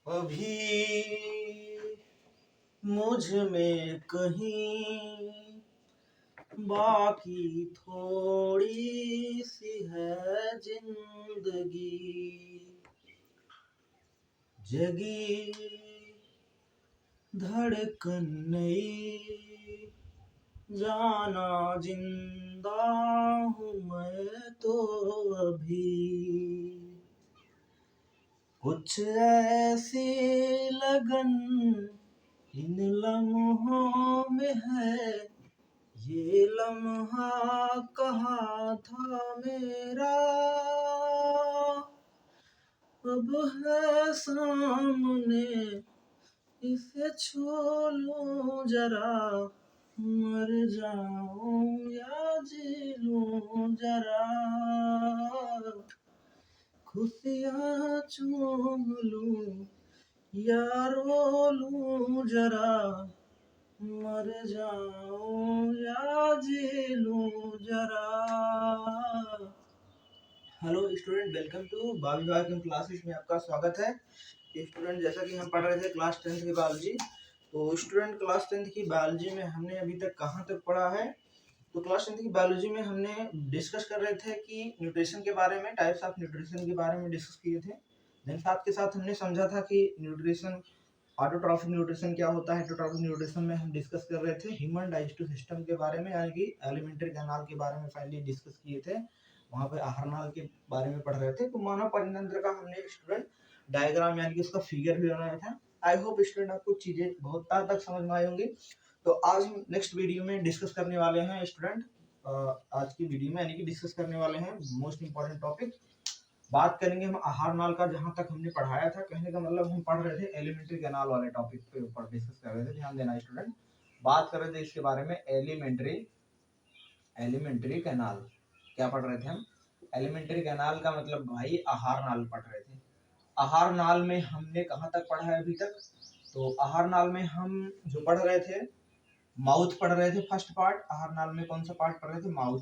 अभी मुझ में कहीं बाकी थोड़ी सी है जिंदगी, जगी धड़कन नई, जाना जिंदा हूँ मैं तो अभी। कुछ ऐसी लगन इन लम्हों में है, ये लम्हा कहाँ था मेरा, अब है सामने, इसे छू लूं जरा, मर जाऊं या जी लूं जरा, खुशियाँ चूम लूं या रो लूं जरा, मर जाऊं या जी लूं जरा। हेलो स्टूडेंट, वेलकम टू भाभी भाई क्लासेस में आपका स्वागत है। स्टूडेंट, जैसा कि हम पढ़ रहे थे क्लास 10th की बायोलॉजी, तो स्टूडेंट क्लास 10th की बायोलॉजी में हमने अभी तक कहाँ तक पढ़ा है। तो क्लास 10th की बायोलॉजी में हमने डिस्कस कर रहे थे कि न्यूट्रिशन के बारे में, टाइप्स ऑफ न्यूट्रिशन के बारे में डिस्कस किए थे। देन साथ के साथ हमने समझा था कि न्यूट्रिशन, ऑटोट्रॉफिक न्यूट्रिशन क्या होता है। ऑटोट्रॉफिक न्यूट्रिशन में हम डिस्कस कर रहे थे ह्यूमन डाइजेस्टिव सिस्टम के बारे में, यानी कि एलिमेंट्री कैनाल के बारे में फाइनली डिस्कस किए थे। वहाँ पे आहार नाल के बारे में पढ़ रहे थे। तो मानव परितंत्र का हमने स्टूडेंट डायग्राम यानी कि उसका फिगर भी बनाया था। आई होप स्टूडेंट आपको चीजें बहुत तक समझ में आई होंगी। तो आज हम नेक्स्ट वीडियो में डिस्कस करने वाले हैं स्टूडेंट, आज की वीडियो में यानी कि डिस्कस करने वाले हैं मोस्ट इंपॉर्टेंट टॉपिक। बात करेंगे हम आहार नाल का, जहां तक हमने पढ़ाया था। कहने का मतलब हम पढ़ रहे थे एलिमेंट्री कैनाल वाले टॉपिक पे ऊपर डिस्कस कर रहे थे। ध्यान देना स्टूडेंट, बात कर रहे थे इसके बारे में एलिमेंट्री कैनाल। क्या पढ़ रहे थे हम? एलिमेंट्री कैनाल का मतलब भाई आहार नाल पढ़ रहे थे। आहार नाल में हमने कहाँ तक पढ़ा है अभी तक? तो आहार नाल में हम जो पढ़ रहे थे, माउथ पढ़ रहे थे। फर्स्ट पार्ट आहार नाल में कौन सा पार्ट पढ़ रहे थे? माउथ।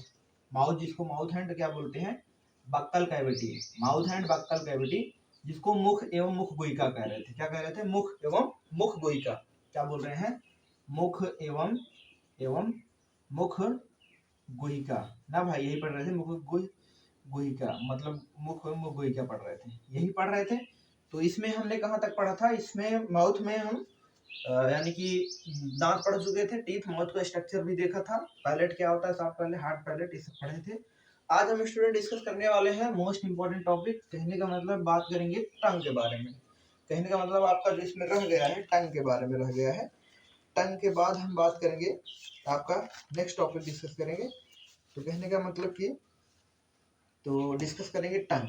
माउथ जिसको माउथ एंड क्या बोलते हैं? Buccal cavity. Mouth and buccal cavity, जिसको मुख एवं मुख गुहिका कह रहे थे। क्या कह रहे थे? मुख एवं मुख गुहिका। क्या बोल रहे हैं? मुख एवं मुख गुहिका ना भाई, यही पढ़ रहे थे। मुख गुहिका मतलब मुख एवं मुख गुहिका पढ़ रहे थे, यही पढ़ रहे थे। तो इसमें हमने कहाँ तक पढ़ा था? इसमें माउथ में हम यानी कि दांत पढ़ चुके थे, टीथ, माउथ का स्ट्रक्चर भी देखा था। पैलेट क्या होता है, सॉफ्ट पैलेट, हार्ड पैलेट, ये सब पढ़े थे। आज हम स्टूडेंट डिस्कस करने वाले हैं मोस्ट इंपॉर्टेंट टॉपिक। कहने का मतलब बात करेंगे टंग के बारे में। कहने का मतलब आपका जो इसमें रह गया है टंग के बारे में रह गया है। टंग के बाद हम बात करेंगे आपका नेक्स्ट टॉपिक डिस्कस करेंगे। तो कहने का मतलब कि तो डिस्कस करेंगे टंग,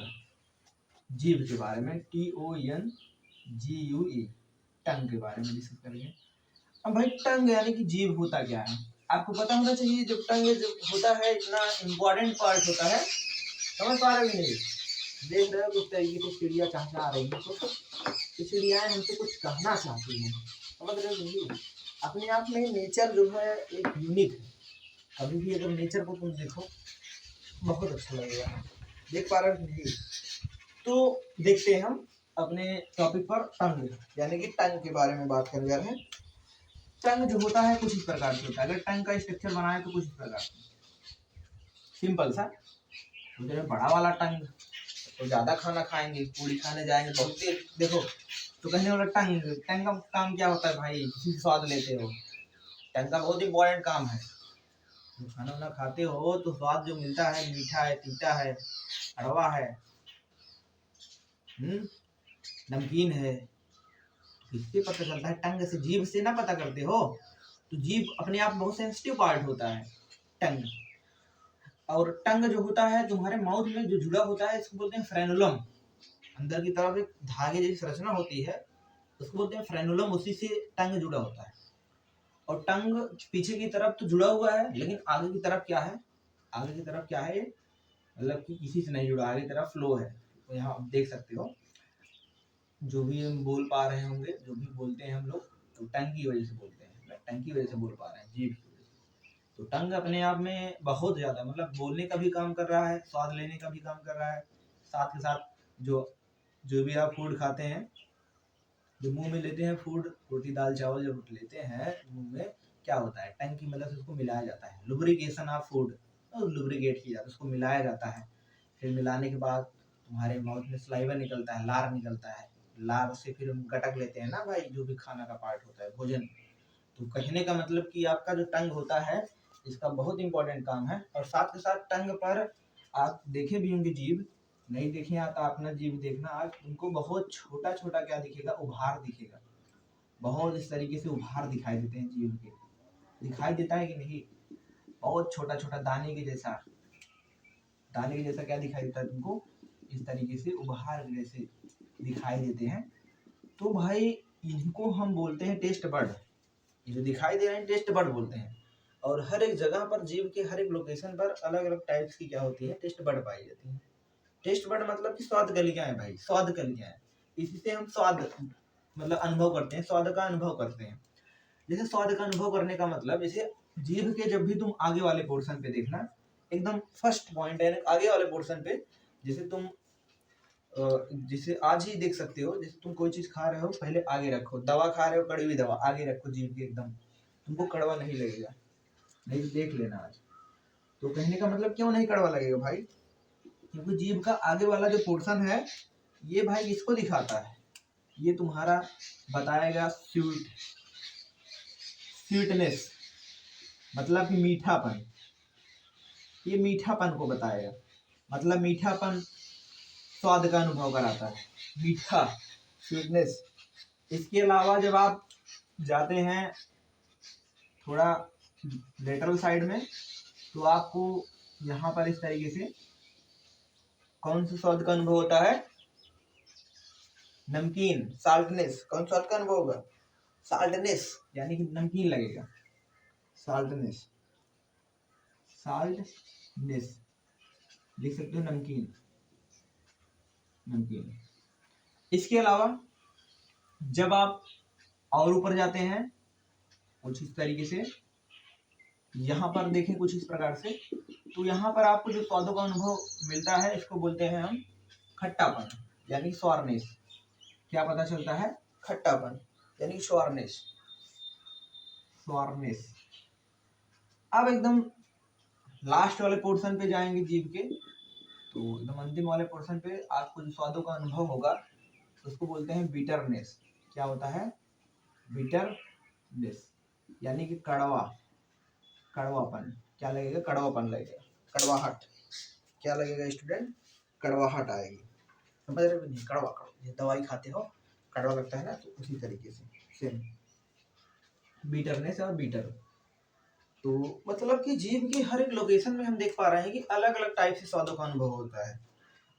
जीभ के बारे में। TONGUE, टंग के बारे में डिस्कस करेंगे। अब भाई टंग यानी कि जीभ होता क्या है आपको पता होना चाहिए। जब टंग जब होता है, इतना इम्पोर्टेंट पार्ट होता है। समझ पा रहे हो नहीं? देख रहे हो किस तरीके से चिड़िया चहचहा रही है, तो चिड़ियाएं हमसे कुछ कहना चाहती हैं। समझ रहे हो नहीं? अपने आप में नेचर जो है एक यूनिक है। कभी भी अगर नेचर को तुम देखो बहुत अच्छा लगेगा। देख पा रहे हो नहीं? तो देखते हैं हम अपने टॉपिक पर टंग यानी कि टंग के बारे में बात कर रहे हैं। टंग जो होता है कुछ इस प्रकार से होता है। अगर टंग का स्ट्रक्चर बनाए तो कुछ इस प्रकार से, सिंपल सा। तो बड़ा वाला टंग तो ज्यादा खाना खाएंगे, पूरी खाने जाएंगे बहुत देर। देखो, तो कहने वाला टंग, टंग का काम क्या होता है भाई? किसी स्वाद लेते हो, टंग का बहुत इंपॉर्टेंट काम है। तो खाना वाना खाते हो तो स्वाद जो मिलता है, मीठा है, तीता है, कड़वा है, नमकीन है, किससे पता चलता है? टंग से, जीभ से ना पता करते हो। तो जीभ अपने आप बहुत सेंसिटिव पार्ट होता है टंग। और टंग जो होता है तुम्हारे माउथ में जो जुड़ा होता है, इसको बोलते हैं फ्रेनुलम। अंदर की तरफ एक धागे जैसी संरचना होती है, उसको बोलते हैं फ्रेनुलम। उसी से टंग जुड़ा होता है। और टंग पीछे की तरफ तो जुड़ा हुआ है, लेकिन आगे की तरफ क्या है? आगे की तरफ क्या है? मतलब कि किसी से नहीं जुड़ा, आगे की तरफ फ्लो है। तो यहाँ आप देख सकते हो, जो भी हम बोल पा रहे होंगे, जो भी बोलते हैं हम लोग, तो टंग की वजह से बोलते हैं। टंग की वजह से बोल पा रहे हैं, जीभ की वजह से। तो टंग अपने आप में बहुत ज्यादा मतलब बोलने का भी काम कर रहा है, स्वाद लेने का भी काम कर रहा है। साथ के साथ जो जो भी आप फूड खाते हैं, जो मुंह में लेते हैं फूड, रोटी दाल चावल जब लेते हैं मुंह में, क्या होता है, टंग की मदद से उसको मिलाया जाता है, लुब्रिकेशन ऑफ फूड, लुब्रिकेट किया जाता है, उसको मिलाया जाता है। फिर मिलाने के बाद तुम्हारे माउथ में सलाइवा निकलता है, लार निकलता है, लार से फिर हम गटक लेते हैं ना भाई, जो भी खाना का पार्ट होता है, भोजन। तो कहने का मतलब कि आपका जो टंग होता है इसका बहुत इंपॉर्टेंट काम है। और साथ के साथ टंग पर आप देखे भी होंगे जीभ, नहीं देखे हैं तो अपना जीभ देखना, आज तुमको बहुत छोटा छोटा क्या दिखेगा, उभार दिखेगा, बहुत इस तरीके से उभार दिखाई देते हैं जीभ के, दिखाई देता है कि नहीं, बहुत छोटा छोटा दाने के जैसा, दाने के जैसा क्या दिखाई देता है तुमको, इस तरीके से उभार जैसे दिखाई देते हैं। तो भाई इनको हम बोलते हैं टेस्ट बड, ये जो दिखाई दे रहे हैं टेस्ट बड बोलते हैं। और हर एक जगह पर जीभ के हर एक लोकेशन पर अलग अलग टाइप्स की क्या होती है, टेस्ट बड पाई जाती है। टेस्ट बड मतलब कि स्वाद कलिकाएं है भाई, स्वाद कलिकाएं, इसी से हम स्वाद मतलब अनुभव करते हैं, स्वाद का अनुभव करते हैं। जैसे स्वाद का अनुभव करने का मतलब, जैसे जीभ के जब भी तुम आगे वाले पोर्शन पे देखना, एकदम फर्स्ट पॉइंट है आगे वाले पोर्शन पे, जैसे तुम जैसे आज ही देख सकते हो, जैसे तुम कोई चीज खा रहे हो पहले आगे रखो, दवा खा रहे हो कड़वी दवा आगे रखो जीभ के, एकदम तुमको कड़वा नहीं लगेगा, नहीं तो देख लेना आज। तो कहने का मतलब क्यों नहीं कड़वा लगेगा भाई, क्योंकि जीभ का आगे वाला जो पोर्शन है ये भाई किसको दिखाता है, ये तुम्हारा बताएगा स्वीटनेस, मतलब कि मीठापन, ये मीठापन को बताएगा, मतलब मीठापन स्वाद का अनुभव कराता है, मीठा, स्वीटनेस। इसके अलावा जब आप जाते हैं थोड़ा लेटरल साइड में, तो आपको यहाँ पर इस तरीके से कौन सा स्वाद का अनुभव होता है, नमकीन, साल्टनेस, कौन स्वाद का अनुभव होगा, साल्टनेस, यानी कि नमकीन लगेगा, साल्टनेस, साल्टनेस लिख सकते हो, नमकीन, नमकीन। इसके अलावा जब आप और ऊपर जाते हैं कुछ इस तरीके से, यहाँ पर देखें कुछ इस प्रकार से, तो यहाँ पर आपको जो स्वादों का अनुभव मिलता है इसको बोलते हैं हम खट्टापन, यानी स्वारनेस। क्या पता चलता है, खट्टापन यानी स्वारनेस, स्वारनेस। अब एकदम लास्ट वाले पोर्शन पे जाएंगे जीभ के, तो एकदम अंतिम वाले पोर्शन पे आपको जो स्वादों का अनुभव होगा उसको बोलते हैं बिटरनेस। क्या होता है, बिटरनेस, यानी कि कड़वा, कड़वापन, क्या लगेगा, कड़वापन लगेगा, कड़वाहट, क्या लगेगा स्टूडेंट, कड़वाहट आएगी, समझ रहे हो नहीं, कड़वा, कड़वा, ये दवाई खाते हो कड़वा लगता है ना, तो उसी तरीके से सेम बिटरनेस और बिटर। तो मतलब कि जीभ की हर एक लोकेशन में हम देख पा रहे हैं कि अलग अलग टाइप से स्वादों का अनुभव होता है।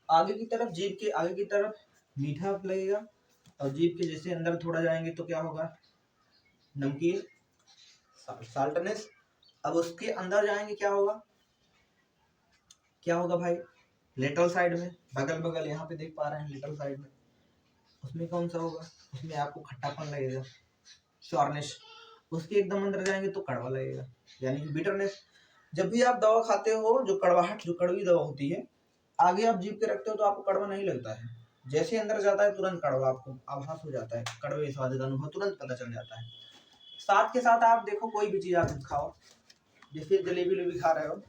आगे की तरफ, जीभ के आगे की तरफ मीठा लगेगा, और जीभ के जैसे अंदर थोड़ा जाएंगे तो क्या होगा, नमकीन, साल्टनेस। अब उसके अंदर जाएंगे क्या होगा, क्या होगा भाई, लेटरल साइड में, बगल बगल यहाँ पे देख पा रहे हैं लेटरल साइड में, उसमें कौन सा होगा, उसमें आपको खट्टापन लगेगा, श्योरनेस। उसके एकदम अंदर जाएंगे तो कड़वा लगेगा, यानी कि बिटरनेस। जब भी आप दवा खाते हो, जो कड़वाहट, जो कड़वी दवा होती है, आगे आप जीभ के रखते हो तो आपको कड़वा नहीं लगता है, जैसे अंदर जाता है तुरंत कड़वा आपको आभास हो जाता है, कड़वे स्वाद का अनुभव तुरंत पता चल जाता है। साथ के साथ आप देखो कोई भी चीज आप खाओ, जैसे जलेबी वलेबी खा रहे हो,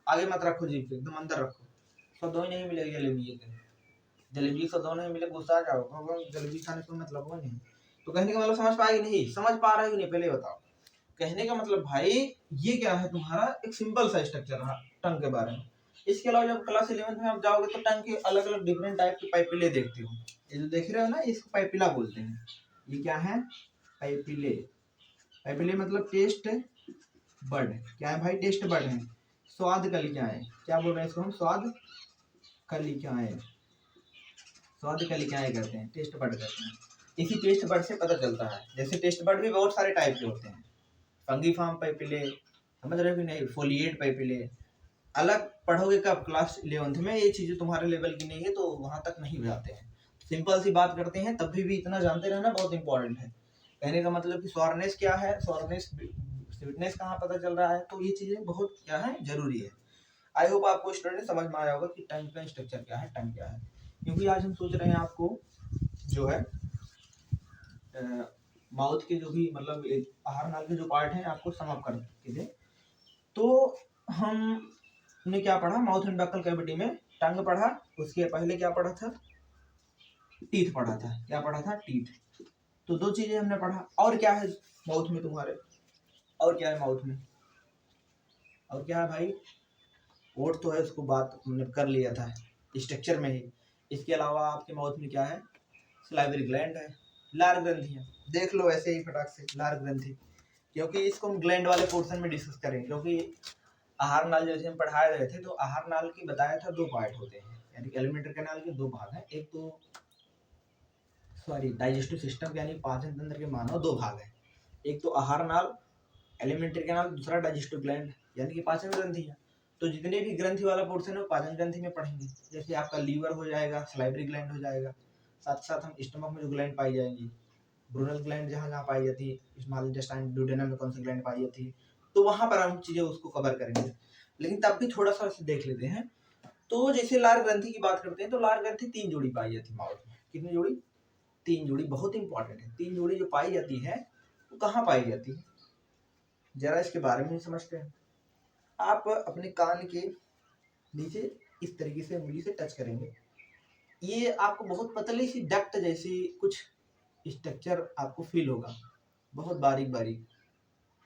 आगे मत रखो जीभ के, एकदम अंदर रखो, सदो ही नहीं मिलेगी जलेबी के, जलेबी सदो नहीं मिले गुस्सा आ जाओ, जलेबी खाने को मतलब हो नहीं। तो कहने का मतलब समझ पाएगी नहीं, समझ पा रहे हो नहीं, पहले बताओ। कहने का मतलब भाई ये क्या है, तुम्हारा एक सिंपल सा स्ट्रक्चर रहा टंग के बारे में। इसके अलावा जब क्लास 11th में आप जाओगे तो टंग के अलग अलग डिफरेंट टाइप के पाइपिले देखते हो, ये जो देख रहे हो ना, इसको पाइपिला बोलते हैं। ये क्या है, पाइपिले, पाइपिले मतलब टेस्ट बड, क्या है भाई, टेस्ट बड है, स्वाद कलिकाएं, क्या बोल रहे हैं इसको हम, स्वाद कलिकाएं, स्वाद कलिकाएं करते हैं, टेस्ट बड करते हैं। इसी टेस्ट बड से पता चलता है, जैसे टेस्ट बड भी बहुत सारे टाइप के होते हैं, फंगीफार्म पाइपिले, समझ रहे हो कि नहीं, फोलिएट पाइपिले, अलग पढ़ोगे कब, क्लास 11th में, ये चीजें तुम्हारे लेवल की नहीं है तो वहां तक नहीं जाते हैं, सिंपल सी बात करते हैं, तब भी इतना जानते रहना बहुत इंपॉर्टेंट है। कहने का मतलब कि स्वारनेस क्या है, स्वारनेस, स्वीटनेस कहाँ पता चल रहा है, तो ये चीजें बहुत क्या है, जरूरी है। आई होप आपको स्टूडेंट समझ में आया होगा कि टंग का स्ट्रक्चर क्या है, टंग क्या है, क्योंकि आज हम सोच रहे हैं आपको जो है माउथ के जो भी मतलब आहार नाल के जो पार्ट हैं आपको सम अप कर के दे। तो हमने क्या पढ़ा, माउथ एंड बक्कल कैविटी में टंग पढ़ा, उसके पहले क्या पढ़ा था, टीथ पढ़ा था। क्या पढ़ा था, टीथ। तो दो चीजें हमने पढ़ा। और क्या है माउथ में तुम्हारे, और क्या है माउथ में, और क्या है भाई, ओठ तो है, उसको बात हमने कर लिया था स्ट्रक्चर में ही। इसके अलावा आपके माउथ में क्या है, सलाइवरी ग्लैंड है, लार ग्रंथियां देख लो ऐसे ही फटाक से, लार ग्रंथि, क्योंकि इसको हम ग्लैंड वाले पोर्शन में डिस्कस करेंगे। क्योंकि आहार नाल जैसे हम पढ़ाए रहे थे, तो आहार नाल की बताया था दो पार्ट होते हैं, यानी कि एलिमेंट्री कैनाल के दो भाग हैं। एक तो डाइजेस्टिव सिस्टम यानी पाचन तंत्र के मानव दो भाग हैं, एक तो आहार नाल एलिमेंट्री कैनाल, दूसरा डाइजेस्टिव ग्लैंड यानी कि पाचन ग्रंथियां। तो जितने भी ग्रंथि वाला पोर्शन है वो पाचन ग्रंथि में पढ़ेंगे। जैसे आपका लीवर हो जाएगा, सलाइवरी ग्लैंड हो जाएगा, साथ साथ हम स्टमक में जो ग्लैंड पाई जाएंगी, ब्रूनल ग्लैंड जहाँ जहाँ पाई जाती है, स्मॉल इंटेस्टाइन ड्यूडेनम में कौन सी ग्लैंड पाई जाती है, तो वहां पर हम चीजें उसको कवर करेंगे। लेकिन तब भी थोड़ा सा देख लेते हैं। तो जैसे लार ग्रंथि की बात करते हैं, तो लार ग्रंथि 3 जोड़ी पाई जाती है माउथ में। कितनी जोड़ी, 3 जोड़ी, बहुत इंपॉर्टेंट है। 3 जोड़ी जो पाई जाती है वो कहाँ पाई जाती है, जरा इसके बारे में समझते हैं। आप अपने कान के नीचे इस तरीके से उंगली से टच करेंगे, ये आपको बहुत पतली सी डक्ट जैसी कुछ स्ट्रक्चर आपको फील होगा, बहुत बारीक बारीक।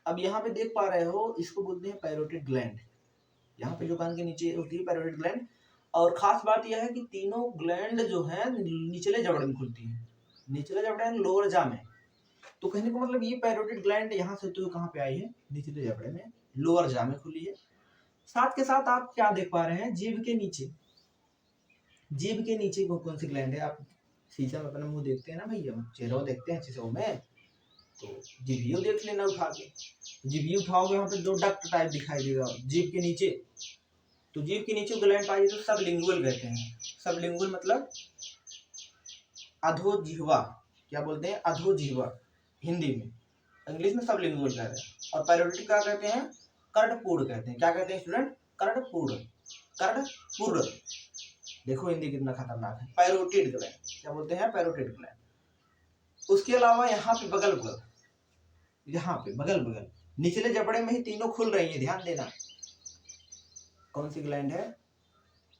अब यहाँ पे देख पा रहे हो, इसको बोलते हैं पैरोटिड ग्लैंड। यहाँ पे जो कान के नीचे होती है पैरोटिड ग्लैंड। और खास बात यह है कि तीनों ग्लैंड जो है निचले जबड़े में खुलती है, निचले जबड़े यानी लोअर जा में। तो कहने का मतलब ये पैरोटिड ग्लैंड यहाँ से तो कहाँ पे आई है, निचले जबड़े में, लोअर जा में खुली है। साथ के साथ आप क्या देख पा रहे हैं, जीभ के नीचे, जीभ के नीचे कौन सी ग्लैंड है, आप शीशा में अपना मुंह देखते हैं ना भैया, चेहरा देखते हैं शीशों में, तो जीभ देख लेना उठा के, जीभ उठाओगे वहां पे दो डक्ट टाइप दिखाई देगा जीभ के नीचे। तो जीभ के नीचे ग्लैंड पाई तो सबलिंगुअल कहते हैं। सबलिंगुअल मतलब अधोजिह्वा, क्या बोलते हैं, अधोजिह्वा हिंदी में, इंग्लिश में सबलिंगुअल कह रहे हैं। और पैरोटिड क्या कहते हैं, कर्णपूर्ण कहते हैं। क्या कहते हैं स्टूडेंट, कर्णपूर्ण, कर्णपूर्ण। देखो हिंदी कितना खतरनाक है, पैरोटिड ग्लैंड, क्या बोलते हैं, पैरोटिड ग्लैंड। उसके अलावा यहाँ पे बगल बगल, यहाँ पे बगल बगल निचले जबड़े में ही तीनों खुल रही है, ध्यान देना। कौन सी ग्लैंड है,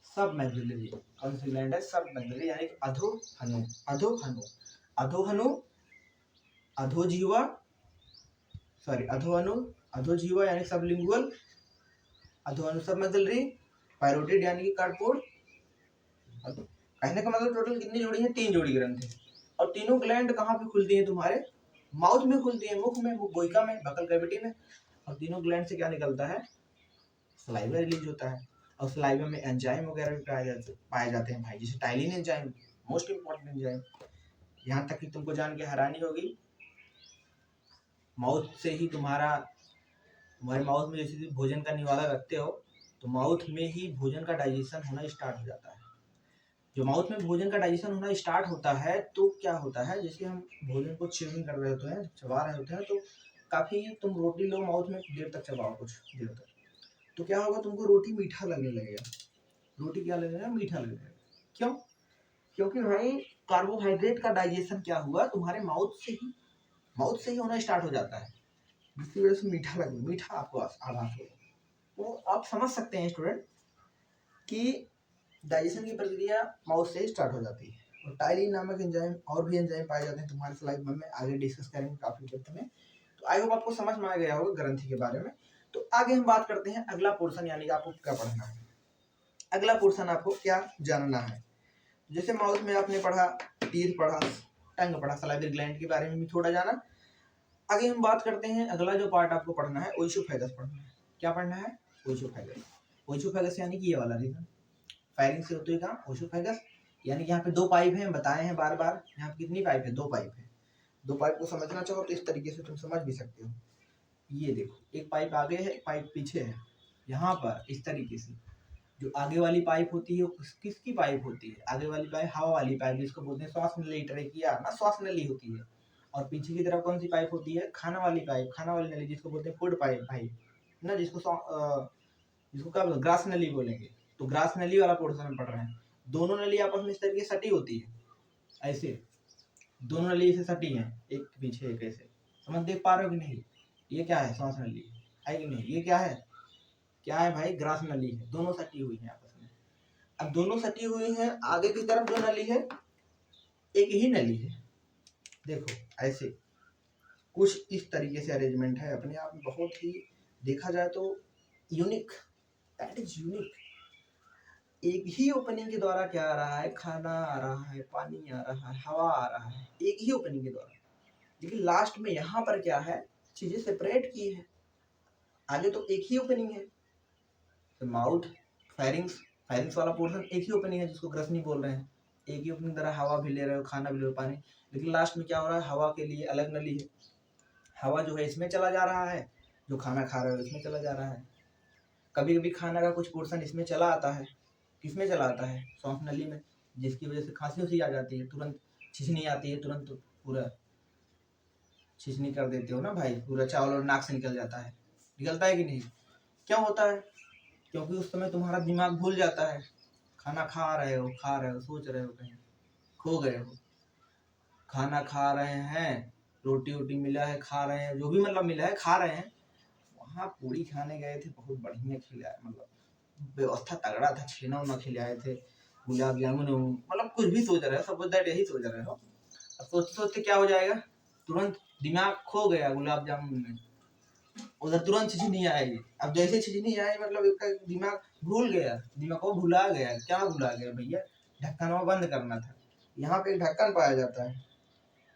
सब मैग्जिलरी। कौन सी ग्लैंड है, सब मैग्जिलरी, यानी अधोहनु, अधोहनु, अधोहनु, अधोजीवा, अधोहनु, अधोजीवा यानी सबलिंगुअल, अधोहनु सब मैग्जिलरी, पैरोटिड यानी कि कर्णपूर्ण। कहने का मतलब टोटल कितनी जोड़ी है, 3 जोड़ी ग्रंथि। और तीनों ग्लैंड कहाँ पे खुलती है, तुम्हारे माउथ में खुलती है, मुख में, गोइका में, बकल कैविटी में। और तीनों ग्लैंड से क्या निकलता है, सलाइवा रिलीज होता है। और सलाइवा में एंजाइम वगैरह भी पाए जाते हैं भाई, जैसे ptyalin enzyme, most important enzyme. यहाँ तक कि तुमको जान के हैरानी होगी, माउथ से ही तुम्हारे माउथ में जैसे भोजन का निवाला रखते हो, तो माउथ में ही भोजन का डाइजेशन होना स्टार्ट हो जाता है। जो माउथ में भोजन का डाइजेशन होना स्टार्ट होता है, तो क्या होता है, जैसे हम भोजन को च्यूइंग कर रहे होते हैं, चबा रहे होते हैं, तो काफी तुम रोटी लो माउथ में देर तक चबाओ, कुछ देर तक, तो क्या होगा, तुमको रोटी मीठा लगने लगेगा। रोटी क्या लगेगा, मीठा लगेगा। क्यों, क्योंकि भाई कार्बोहाइड्रेट का डाइजेशन क्या हुआ, तुम्हारे माउथ से ही होना स्टार्ट हो जाता है, जिसकी वजह से मीठा आपको आभास होगा। तो आप समझ सकते हैं स्टूडेंट कि डाइजेशन की प्रक्रिया माउथ से ही स्टार्ट हो जाती है। और टाइलिन नामक एंजाइम और भी एंजाइम पाए जाते हैं तुम्हारे सलाइवा में, आगे डिस्कस करेंगे काफी डेप्थ में। तो आई होप आपको समझ में आ गया होगा ग्रंथि के बारे में। तो आगे हम बात करते हैं अगला पोर्शन, यानी कि आपको क्या पढ़ना है, अगला पोर्शन आपको क्या जानना है। जैसे माउथ में आपने पढ़ा, टीथ पढ़ा, टंग पढ़ा, सलाइवरी ग्लैंड के बारे में भी थोड़ा जाना। आगे हम बात करते हैं, अगला जो पार्ट आपको पढ़ना है, ओइसोफेगस पढ़ना है। क्या पढ़ना है, ओइसोफेगस। ओइसोफेगस यानी कि ये वाला रीजन, फायरिंग से होते हुए ओइसोफेगस, यानी कि यहाँ पे 2 पाइप हैं, बताए हैं बार बार। यहाँ पे कितनी पाइप है, 2 पाइप है। 2 पाइप को समझना चाहो तो इस तरीके से तुम समझ भी सकते हो। ये देखो, एक पाइप आगे है, एक पाइप पीछे है। यहाँ पर इस तरीके से जो आगे वाली पाइप होती है, किसकी पाइप होती है, आगे वाली पाइप हवा वाली पाइप, जिसको बोलते हैं श्वास नली, ट्रेकिया ना, श्वास नली होती है। और पीछे की तरफ कौन सी पाइप होती है, खाना वाली पाइप, खाना वाली नली, जिसको बोलते हैं फूड पाइप भाई ना, जिसको क्या बोलते, ग्रास नली बोलेंगे। तो ग्रास नली वाला पोर्शन हम पढ़ रहे हैं। दोनों नली आपस में इस तरीके से सटी होती है, ऐसे दोनों नली से सटी हैं, एक पीछे एक ऐसे, समझ देख पा रहे हो कि नहीं? ये क्या है? श्वास नली है कि नहीं? ये क्या है? क्या है भाई? ग्रास नली है। दोनों सटी हुई है आपस में। अब दोनों सटी हुई हैं, आगे की तरफ जो नली है एक ही नली है। देखो ऐसे कुछ इस तरीके से अरेंजमेंट है, अपने आप में बहुत ही देखा जाए तो यूनिक, दैट इज यूनिक। एक ही ओपनिंग के द्वारा क्या आ रहा है? खाना आ रहा है, पानी आ रहा है, हवा आ रहा है, एक ही ओपनिंग के द्वारा। लेकिन लास्ट में यहाँ पर क्या है? चीजें सेपरेट की है। आगे तो एक ही ओपनिंग है, तो माउथ, फेरिंग्स, फेरिंग्स वाला पोर्शन एक ही ओपनिंग है जिसको ग्रसनी बोल रहे हैं। एक ही ओपनिंग द्वारा हवा भी ले रहे हो, खाना भी ले रहे हो, पानी। लेकिन लास्ट में क्या हो रहा है? हवा के लिए अलग नली है। हवा जो है इसमें चला जा रहा है, जो खाना खा रहे हो इसमें चला जा रहा है। कभी कभी खाना का कुछ पोर्शन इसमें चला आता है। किसमें चला आता है? श्वास नली में, जिसकी वजह से खांसी उसी आ जाती है, तुरंत छिछनी आती है, तुरंत पूरा छिछनी कर देते हो ना भाई, पूरा चावल और नाक से निकल जाता है। निकलता है कि नहीं? क्या होता है? क्योंकि उस समय तुम्हारा दिमाग भूल जाता है। खाना खा रहे हो, सोच रहे हो, कहीं खो गए हो। खाना खा रहे हैं, रोटी वोटी मिला है, खा रहे हैं, जो भी मतलब मिला है खा रहे हैं। वहाँ पूरी खाने गए थे, बहुत बढ़िया खिलाया, मतलब व्यवस्था तगड़ा था, छेना उना खिलाए थे, गुलाब जामुन, मतलब कुछ भी सोच रहे हो, सपोज दैट यही सोच रहे हो। अब सोचते सोचते क्या हो जाएगा? तुरंत दिमाग खो गया गुलाब जामुन में, उधर तुरंत छिछनी आएगी। अब जैसे छिछनी आए मतलब इसका दिमाग भूल गया, दिमाग को भुला गया। क्या भुला गया भैया? ढक्कन बंद करना था। यहाँ पे एक ढक्कन पाया जाता है,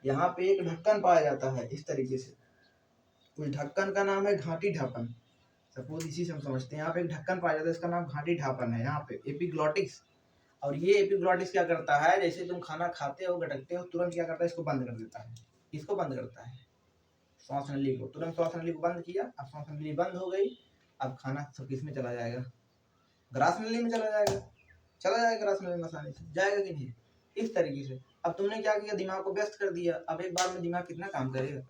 यहाँ पे एक ढक्कन पाया जाता है इस तरीके से। उस ढक्कन का नाम है घाटी ढापन। सपोज इसी से हम समझते हैं, यहाँ पे एक ढक्कन पाया जाता है, इसका नाम घाटी ढापन है। यहाँ पे एपिग्लॉटिक्स, और ये एपिग्लॉटिक्स क्या करता है? जैसे तुम खाना खाते हो, गटकते हो, तुरंत क्या करता है? इसको बंद कर देता है। इसको बंद करता है, श्वास नली को। तुरंत श्वास नली को बंद किया, अब श्वास नली बंद हो गई। अब खाना सब किस में चला जाएगा? ग्रास नली में चला जाएगा। चला जाएगा ग्रास नली में आसानी से, जाएगा कि नहीं? इस तरीके से। अब तुमने क्या किया? दिमाग को व्यस्त कर दिया। अब एक बार में दिमाग कितना काम करेगा?